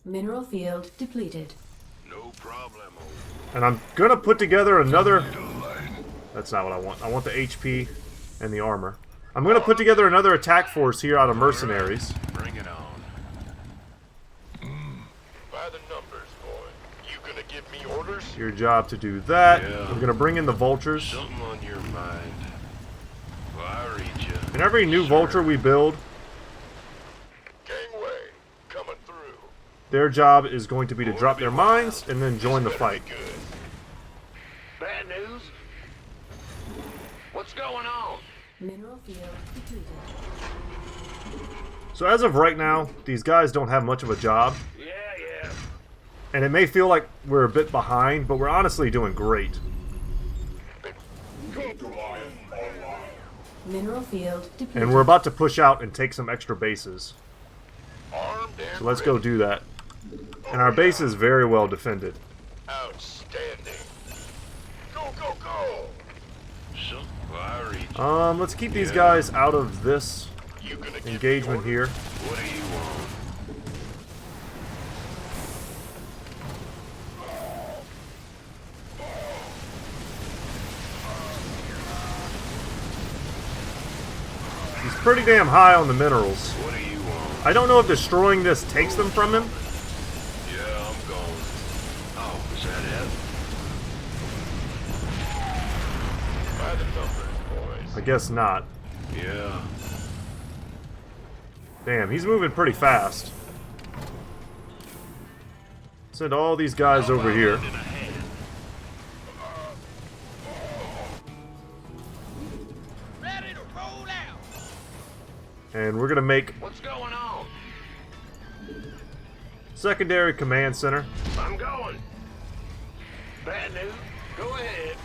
Mineral field depleted. No problem. And I'm gonna put together another... That's not what I want. I want the HP and the armor. I'm gonna put together another attack force here out of mercenaries. Bring it on. By the numbers, boy. You gonna give me orders? Your job to do that. Yeah. We're gonna bring in the vultures. Something on your mind. Well, I read you. And every new vulture we build, Gangway coming through. their job is going to be to drop their mines and then join the fight. Good. Bad news? What's going on? Mineral field depleted. So as of right now, these guys don't have much of a job. Yeah. And it may feel like we're a bit behind, but we're honestly doing great. Mineral field depleted. And we're about to push out and take some extra bases. So let's go do that. And our base is very well defended. Outstanding. Go, go, go! Let's keep these guys out of this engagement here. What do you want? He's pretty damn high on the minerals. What do you want? I don't know if destroying this takes them from him. Yeah, I'm going. Oh, is that it? By the numbers, boys. I guess not. Yeah. Damn, he's moving pretty fast. Send all these guys over here. Ready to roll out. And we're gonna make What's going on? secondary command center. I'm going. Bad news. Go ahead.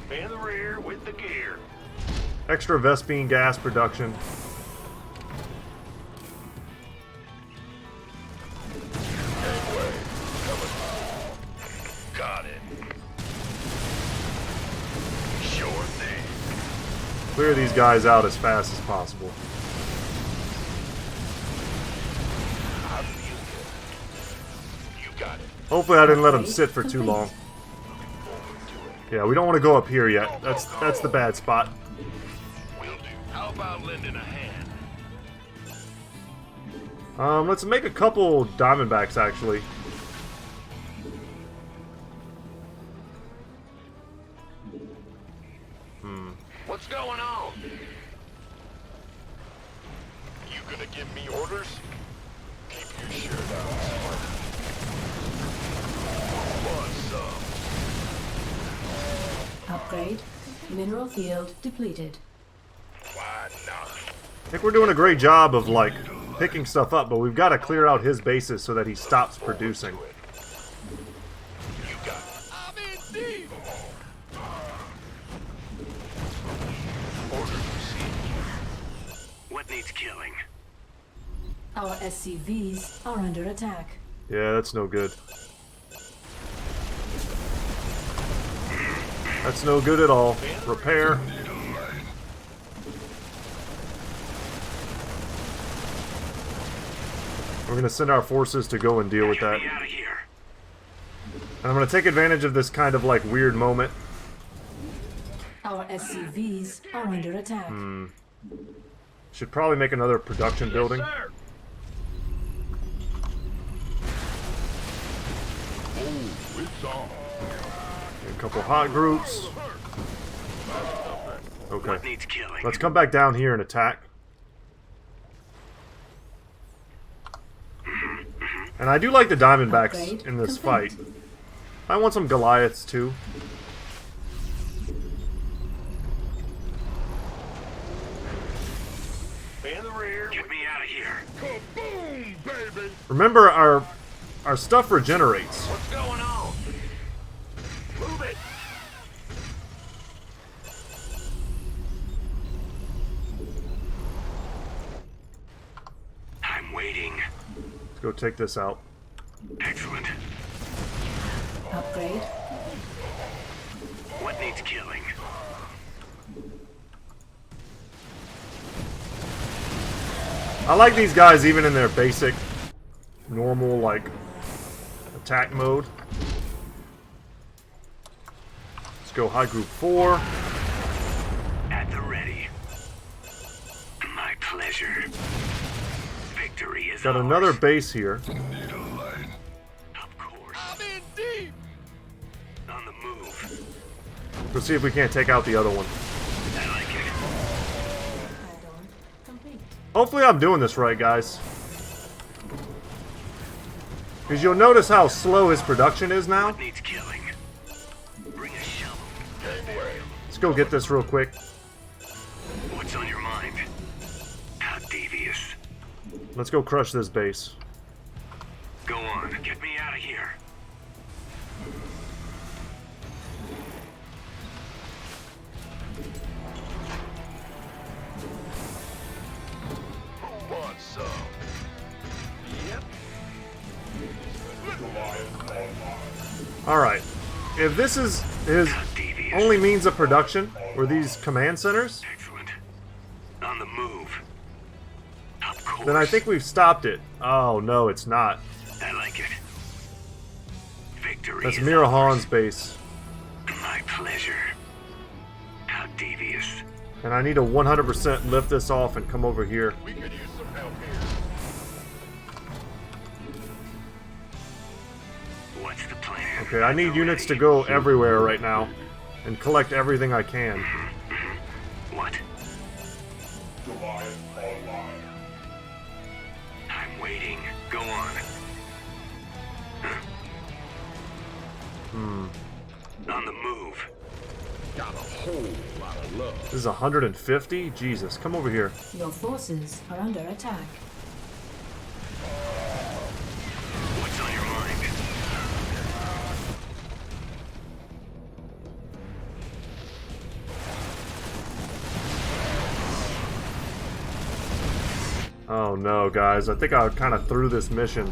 In the rear with the gear. Extra Vespine gas production. Anyway, coming. Got it. Sure thing. Clear these guys out as fast as possible. I feel good. You got it. Hopefully I didn't let them sit for too long. Yeah, we don't want to go up here yet. That's the bad spot. Will do. How about lending a hand? Let's make a couple Diamondbacks actually. What's going on? You gonna give me orders? Keep your shirt on. What's up? Upgrade. Mineral field depleted. Why not? I think we're doing a great job of like picking stuff up, but we've got to clear out his bases so that he stops producing. You got it. I'm in deep. Orders received. What needs killing? Our SCVs are under attack. Yeah, that's no good. That's no good at all. Repair. We're going to send our forces to go and deal with that. And I'm going to take advantage of this kind of like weird moment. Our SCVs are under attack. Should probably make another production building. Sir. Oh, it's on. A couple hot groups. Okay. What needs killing? Let's come back down here and attack. And I do like the Diamondbacks Upgrade in this complete. fight. I want some Goliaths too. In the rear. Get me out of here. Kaboom, baby. Remember, our stuff regenerates. What's going on? Move it. I'm waiting. Let's go take this out. Excellent. Upgrade. What needs killing? I like these guys even in their basic, normal, like, attack mode. Let's go high group 4. At the ready. My pleasure. Victory is Got ours. another base here. Of course. I'm in deep. On the move. Let's see if we can't take out the other one. I like it. Add-on complete. Hopefully I'm doing this right, guys. Because you'll notice how slow his production is now. What needs killing? Bring a shovel. Let's go get this real quick. What's on your mind? How devious. Let's go crush this base. Go on, get me out of here. Who wants some? Yep. Alright. If this is his only means of production, were these command centers, Excellent. On the move. Of course. then I think we've stopped it. Oh, no, it's not. I like it. Victory That's is Mira ours. Han's base. My pleasure. How devious. And I need to 100% lift this off and come over here. We could use some help here. What's the plan? Okay, I need units to go everywhere right now and collect everything I can. What? I'm waiting. Go on. On the move. Got a whole lot of love. This is 150? Jesus, come over here. Your forces are under attack. What's on your mind? Oh no, guys. I think I kind of threw this mission.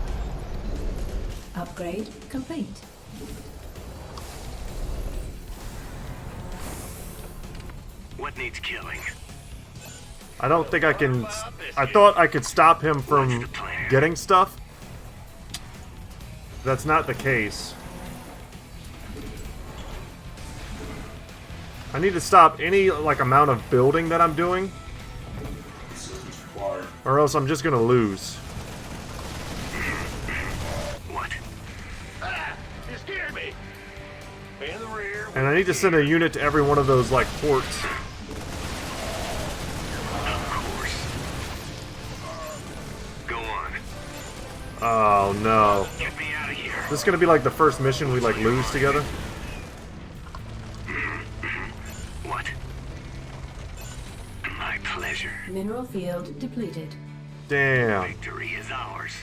Upgrade complete. What needs killing? I don't think I can... I thought I could stop him from getting stuff. That's not the case. I need to stop any, like, amount of building that I'm doing. Or else I'm just gonna lose. What? Ah! You scared me! In the rear. And I need to send a unit to every one of those, like, ports. Go on. Oh, no. Get me out of here. This is gonna be, like, the first mission we, like, lose together. What? My pleasure. Mineral field depleted. Damn. Victory is ours.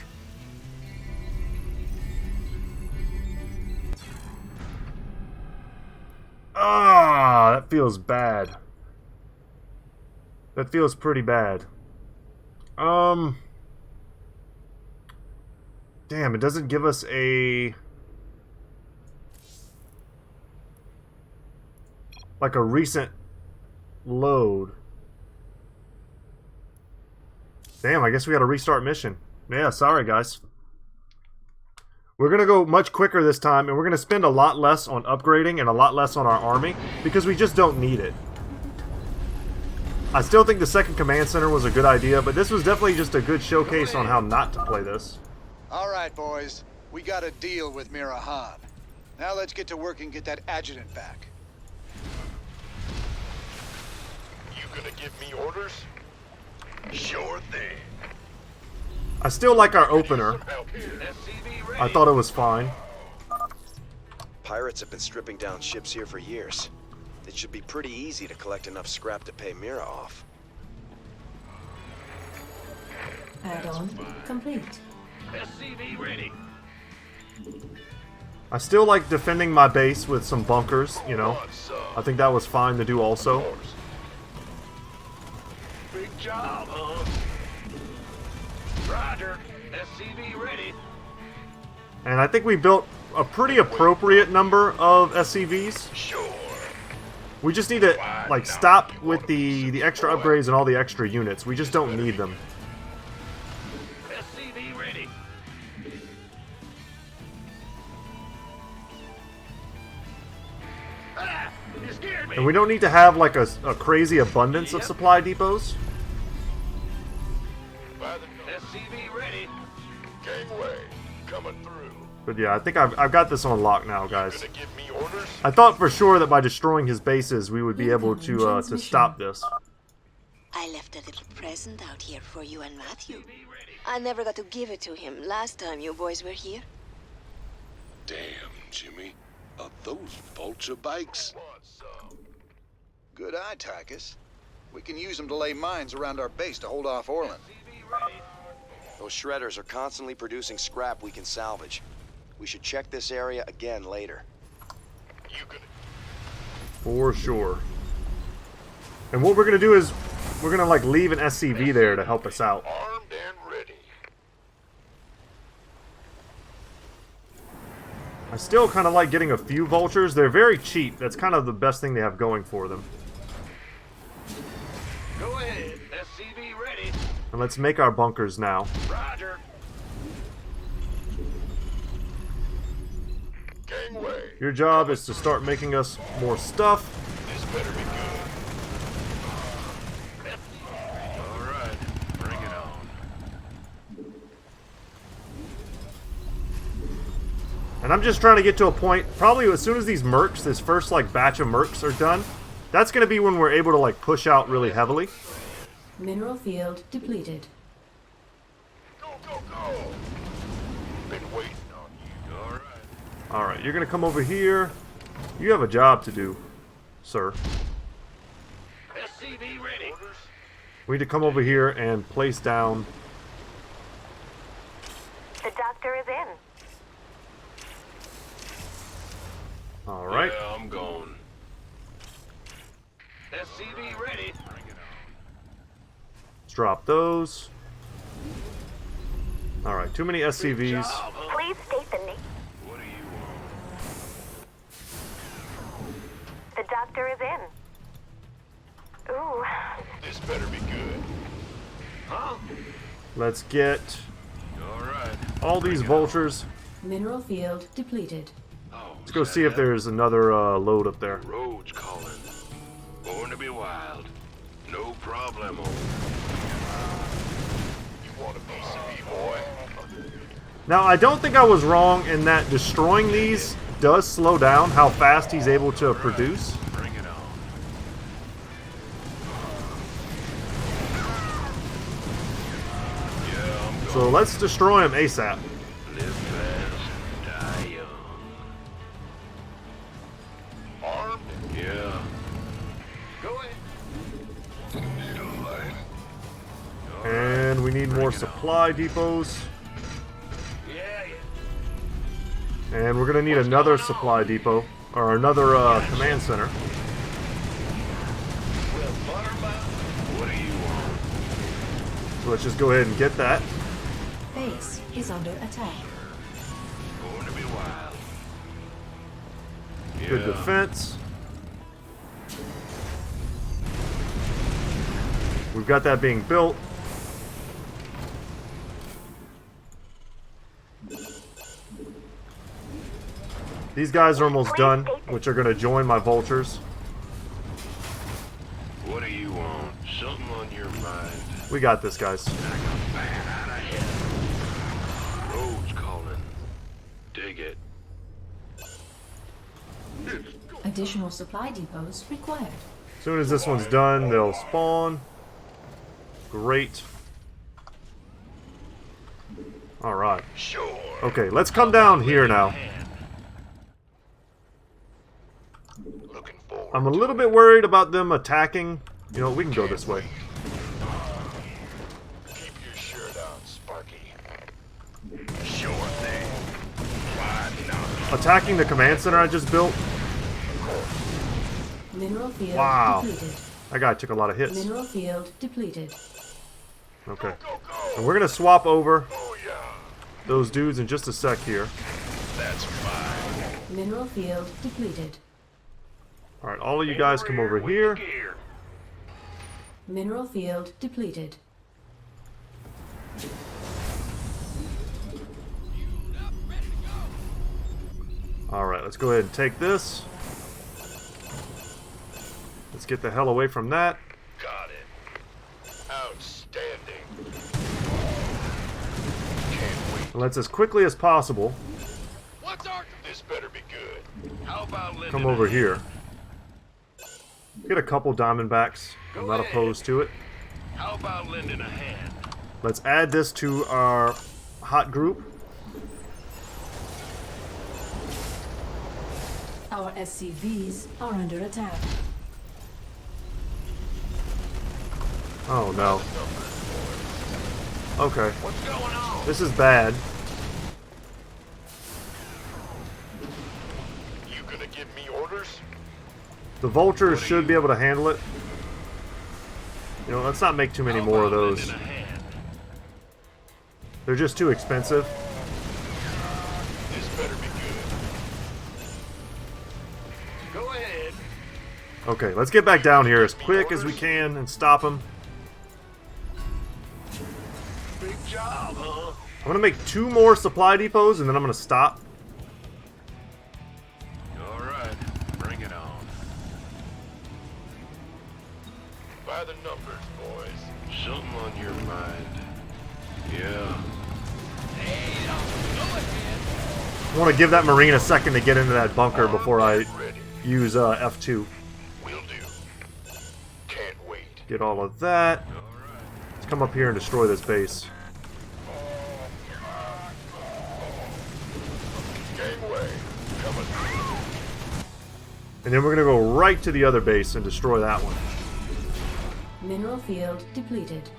Ah, that feels bad. That feels pretty bad. Damn, it doesn't give us a... like a recent load. Damn, I guess we gotta restart mission. Yeah, sorry guys. We're gonna go much quicker this time, and we're gonna spend a lot less on upgrading and a lot less on our army, because we just don't need it. I still think the second command center was a good idea, but this was definitely just a good showcase on how not to play this. Alright, boys. We got a deal with Mira Han. Now let's get to work and get that adjutant back. You gonna give me orders? Sure thing. I still like our opener. Help here. SCV ready. I thought it was fine. Pirates have been stripping down ships here for years. It should be pretty easy to collect enough scrap to pay Mira off. Add-on complete. SCV ready. I still like defending my base with some bunkers, you know. I think that was fine to do also. Big job, huh? Roger. SCV ready. And I think we built a pretty appropriate number of SCVs. Sure. We just need to, like, stop with the extra upgrades and all the extra units. We just don't need them. SCV ready. Ah! You scared me. And we don't need to have, like, a crazy abundance of supply depots. SCV ready. Gangway coming through. But yeah, I think I've got this on lock now, guys. Gonna give me orders? I thought for sure that by destroying his bases, we would be able to stop this. I left a little present out here for you and Matthew. I never got to give it to him last time you boys were here. Damn, Jimmy. Are those vulture bikes? Good eye, Tychus. We can use them to lay mines around our base to hold off Orlin. Those shredders are constantly producing scrap we can salvage. We should check this area again later. For sure. And what we're gonna do is we're gonna like leave an SCV there to help us out. Armed and ready. I still kind of like getting a few vultures. They're very cheap. That's kind of the best thing they have going for them. Go ahead. SCV ready. And let's make our bunkers now. Roger. Gangway. Your job is to start making us more stuff. This better be good. All right, bring it on. And I'm just trying to get to a point, probably as soon as these mercs, this first like batch of mercs are done, that's going to be when we're able to like push out really heavily. Mineral field depleted. Go, go, go. Been waiting on you. All right. Alright, you're going to come over here. You have a job to do, sir. SCV ready. We need to come over here and place down... The doctor is in. Alright. Yeah, I'm going. SCV ready. Bring it on. Let's drop those. Alright, too many SCVs. Please state the name. What do you want? The doctor is in. Ooh. This better be good. Huh? Let's get All right. all these vultures. Mineral field depleted. Let's go see if there's another load up there. Road's calling. Born to be wild. No problemo. You want a piece of me, boy? Now, I don't think I was wrong in that destroying these does slow down how fast he's able to produce. Bring it on. Yeah, I'm So let's destroy him ASAP. live fast, die young. Armed? Yeah. Go ahead. And we need more supply depots. Yeah, yeah. And we're going to need another supply depot. Or another command center. Well, Buttermouth, what do you want? So let's just go ahead and get that. Base is under attack. Born to be wild. Good defense. We've got that being built. These guys are almost done, which are going to join my vultures. What do you want? Something on your mind? We got this, guys. Road's calling. Dig it. Additional supply depots required. As soon as this one's done, they'll spawn. Great. Alright. Sure. Okay, let's come down here now. I'm a little bit worried about them attacking. You know, we can go this way. Keep your shirt on, Sparky. Sure thing. Why not? Attacking the command center I just built. Mineral field Wow. depleted. That guy took a lot of hits. Mineral field depleted. Okay. And we're going to swap over those dudes in just a sec here. That's fine. Mineral field depleted. Alright, all of you guys come over here. Mineral field depleted. Alright, let's go ahead and take this. Let's get the hell away from that. Got it. Outstanding. And let's, as quickly as possible, What's our... This better be good. How about Linda? come over here. Get a couple diamondbacks. I'm not opposed to it. How about lending a hand? Let's add this to our hot group. Our SCVs are under attack. Oh no. Okay. What's going on? This is bad. You gonna give me orders? The vultures should be able to handle it. You know, let's not make too many more of those. They're just too expensive. This better be good. Go ahead. Okay, let's get back down here as quick as we can and stop them. Big job, huh? I'm gonna make 2 more supply depots and then I'm gonna stop. All right, bring it on. By the numbers, boys. Something on your mind. Yeah. I want to give that Marine a second to get into that bunker before I use F2. Will do. Can't wait. Get all of that. Let's come up here and destroy this base. Gangway coming through. And then we're going to go right to the other base and destroy that one. Mineral field depleted.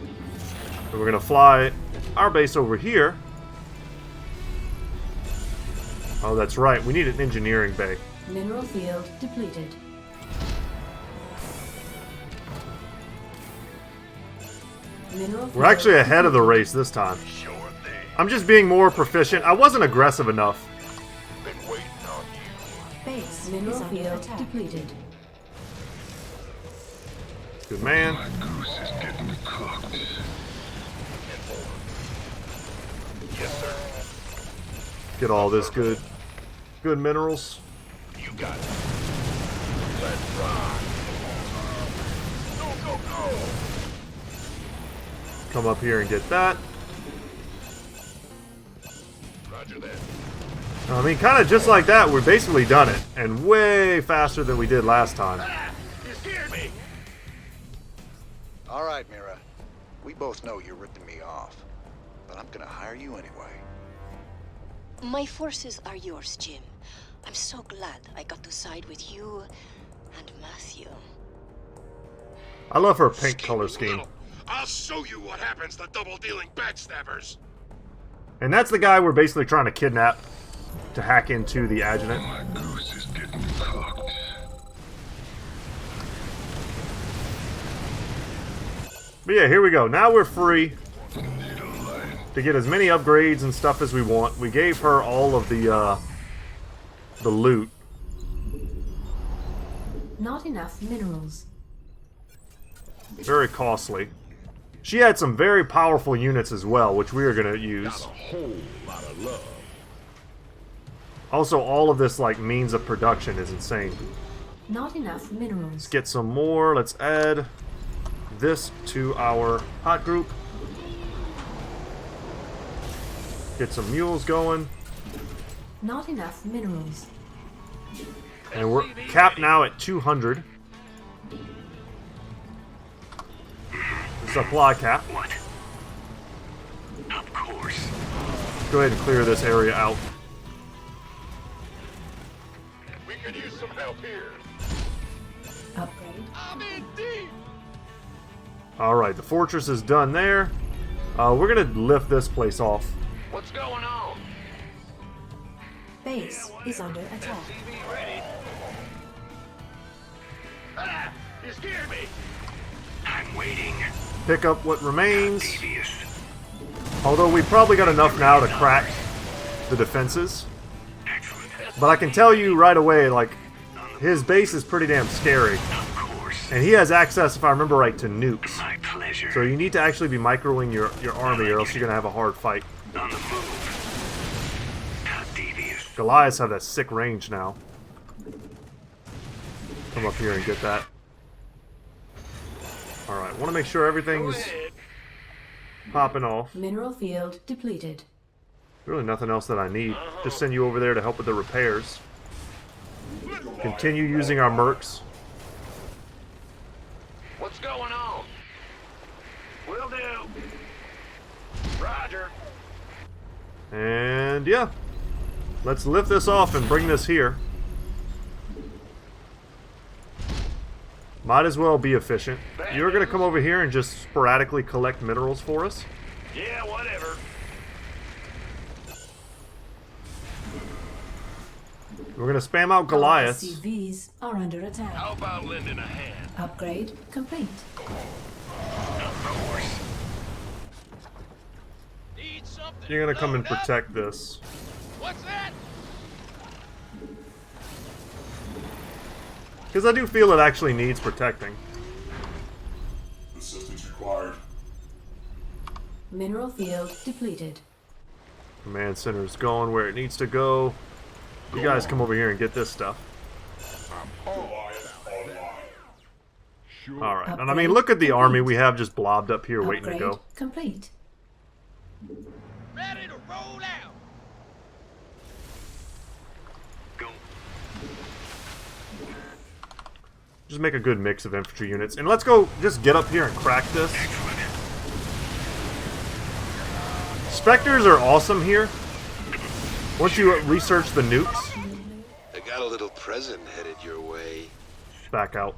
And we're going to fly our base over here. Oh, that's right. We need an engineering bay. Mineral field depleted. We're actually ahead of the race this time. I'm just being more proficient. I wasn't aggressive enough. Been waiting on you. Base mineral field depleted. Good man. My goose is getting cooked. Yes, sir. Get all this good minerals. You got it. Let's rock. Go, go, go. Come up here and get that. Roger that. I mean, kind of just like that, we've basically done it. And way faster than we did last time. You scared me. All right, Mira. We both know you're ripping me off, but I'm gonna hire you anyway. My forces are yours, Jim. I'm so glad I got to side with you and Matthew. I love her pink color scheme. I'll show you what happens to double-dealing backstabbers. And that's the guy we're basically trying to kidnap to hack into the adjutant. My goose is getting cooked. But yeah, here we go. Now we're free to get as many upgrades and stuff as we want. We gave her all of the loot. Not enough minerals. Very costly. She had some very powerful units as well, which we are going to use. Got a whole lot of love. Also, all of this like means of production is insane. Not enough minerals. Let's get some more. Let's add this to our hot group. Get some mules going. Not enough minerals. And we're capped now at 200. Supply cap. What? Of course. Go ahead and clear this area out. We could use some help here. Upgrade. I'm in deep. Alright, the fortress is done there. We're going to lift this place off. What's going on? Base is under attack. SCV ready. Ah! You scared me. I'm waiting. Pick up what remains. Devious. Although we probably got enough now to crack the defenses. Excellent. But I can tell you right away, like, his base is pretty damn scary. Of course. And he has access, if I remember right, to nukes. My pleasure. So you need to actually be microing your army or else you're going to have a hard fight. On the move. How devious. Goliaths have that sick range now. Come up here and get that. Alright, want to make sure everything's popping off. Mineral field depleted. Really nothing else that I need. Just send you over there to help with the repairs. Continue using our mercs. What's going on? Will do. Roger. And yeah. Let's lift this off and bring this here. Might as well be efficient. You're going to come over here and just sporadically collect minerals for us. Yeah, whatever. We're gonna spam out Goliaths. SCVs are under attack. How about lending a hand? Upgrade complete. Of course. Need something. You're gonna come and load up? protect this. What's that? Because I do feel it actually needs protecting. Assistance required. Mineral field depleted. Command center's going where it needs to go. You guys come over here and get this stuff. Alright, and I mean, look at the army we have just blobbed up here waiting to Upgrade go. complete. Ready to roll out. Go. Just make a good mix of infantry units. And let's go just get up here and crack this. Spectres are awesome here. Once you research the nukes, I got a little present headed your way. back out.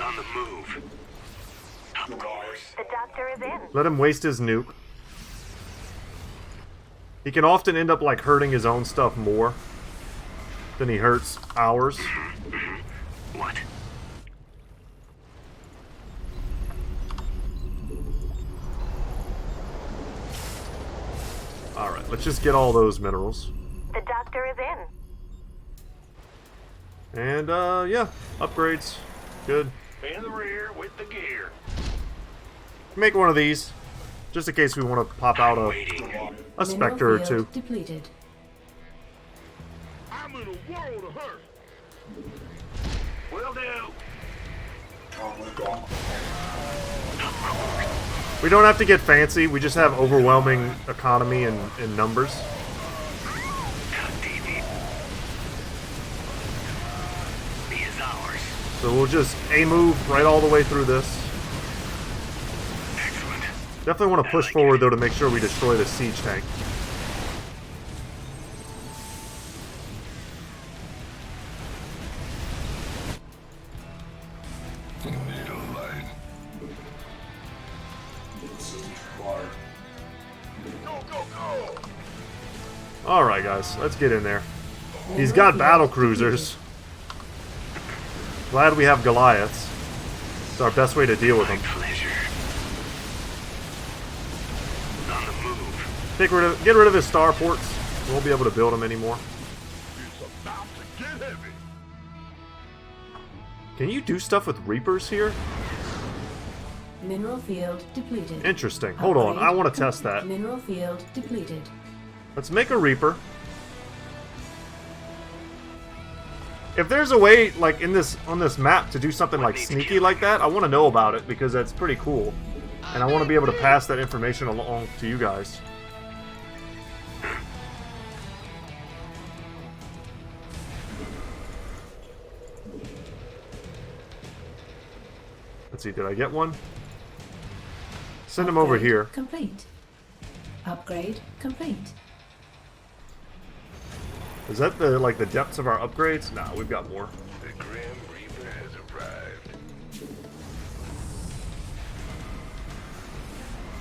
On the move. Of course. The doctor is in. Let him waste his nuke. He can often end up like hurting his own stuff more than he hurts ours. What? Alright, let's just get all those minerals. The doctor is in. And, yeah, upgrades. Good. In the rear with the gear. Make one of these, just in case we want to pop out a Spectre or two. Depleted. I'm in a world of hurt. Will do. We don't have to get fancy, we just have overwhelming economy and numbers. So we'll just A-move right all the way through this. Excellent. Definitely want to push forward though to make sure we destroy the siege tank. Alright guys, let's get in there. He's got battle cruisers. Glad we have Goliaths. It's our best way to deal with them. On the move. Get rid of his starports. We won't be able to build them anymore. It's about to get heavy. Can you do stuff with Reapers here? Mineral field depleted. Interesting. Hold on, I want to test that. Mineral field depleted. Let's make a Reaper. If there's a way, like on this map, to do something like sneaky like that, I want to know about it because that's pretty cool, and I want to be able to pass that information along to you guys. Let's see, did I get one? Send him over here. Complete. Upgrade complete. Is that the like the depths of our upgrades? Nah, we've got more. The Grim Reaper has arrived.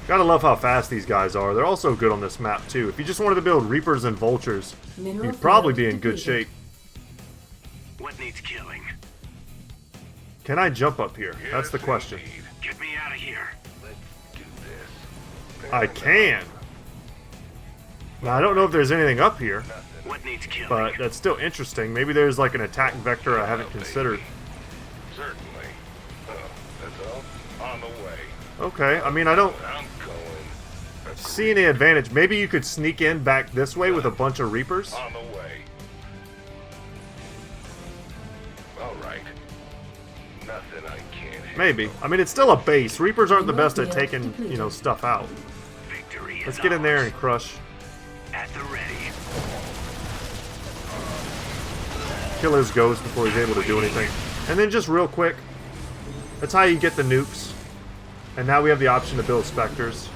Gotta love how fast these guys are. They're also good on this map too. If you just wanted to build Reapers and Vultures, you'd probably be in good shape. What needs killing? Can I jump up here? That's the question. Get me out of here. Let's do this. I can. Now I don't know if there's anything up here, What needs killing? but that's still interesting. Maybe there's like an attack vector I haven't considered. Certainly. That's all. On the way. Okay, I mean I don't I'm going. see any advantage. Maybe you could sneak in back this way with a bunch of Reapers. On the way. All right. Nothing I can't handle. Maybe. I mean it's still a base. Reapers aren't the best at taking, you know, stuff out. Victory Let's is get in there ours. and crush. At the ready. Kill his ghost before he's able to do anything. And then just real quick, that's how you get the nukes. And now we have the option to build Spectres.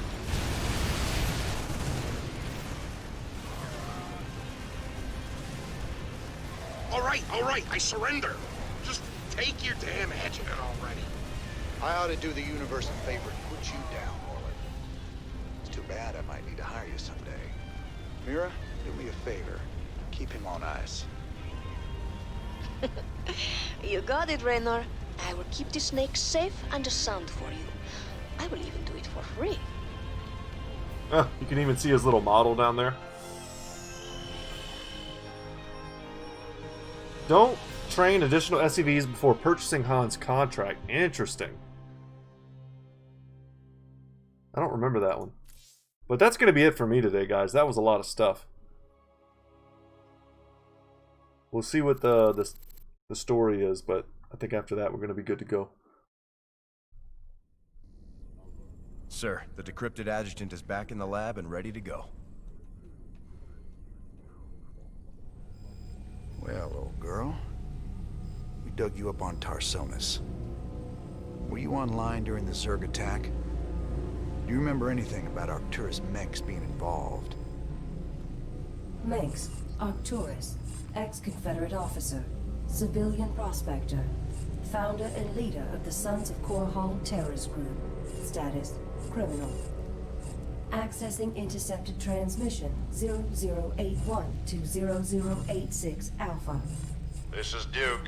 All right, I surrender. Just take your damn adjutant already. I ought to do the universe a favor and put you down, Orlin. It's too so bad I might need to hire you someday. Mira, do me a favor. Keep him on ice. You got it, Raynor. I will keep the snake safe and sound for you. I will even do it for free. You can even see his little model down there. Don't train additional SCVs before purchasing Han's contract. Interesting. I don't remember that one. But that's going to be it for me today, guys. That was a lot of stuff. We'll see what the story is, but I think after that we're going to be good to go. Sir, the decrypted adjutant is back in the lab and ready to go. Well, old girl. We dug you up on Tarsonis. Were you online during the Zerg attack? Do you remember anything about Arcturus Menks being involved? Menks, Arcturus, ex-Confederate officer, civilian prospector, founder and leader of the Sons of Korhal terrorist group. Status, criminal. Accessing intercepted transmission 0081 to 0086 Alpha. This is Duke.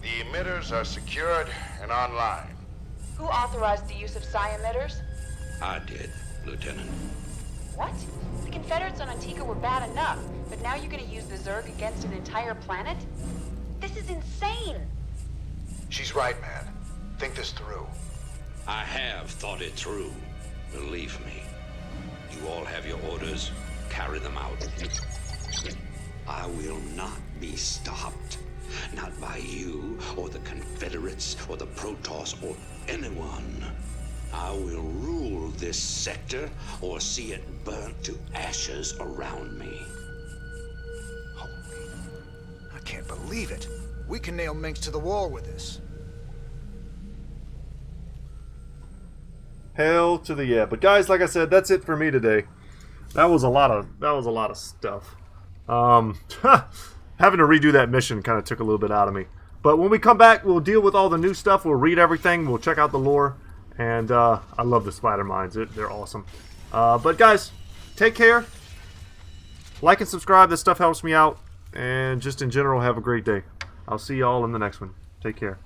The emitters are secured and online. Who authorized the use of psi emitters? I did, Lieutenant. What? The Confederates on Antigua were bad enough, but now you're gonna use the Zerg against an entire planet? This is insane! She's right, man. Think this through. I have thought it through. Believe me. You all have your orders. Carry them out. I will not be stopped. Not by you, or the Confederates, or the Protoss, or anyone. I will rule this sector, or see it burnt to ashes around me. I can't believe it. We can nail Menks to the wall with this. Hell to the yeah. But guys, like I said, that's it for me today. That was a lot of stuff. Having to redo that mission kind of took a little bit out of me. But when we come back, we'll deal with all the new stuff. We'll read everything. We'll check out the lore. And I love the spider mines. They're awesome. But guys, take care. Like and subscribe. This stuff helps me out. And just in general, have a great day. I'll see y'all in the next one. Take care.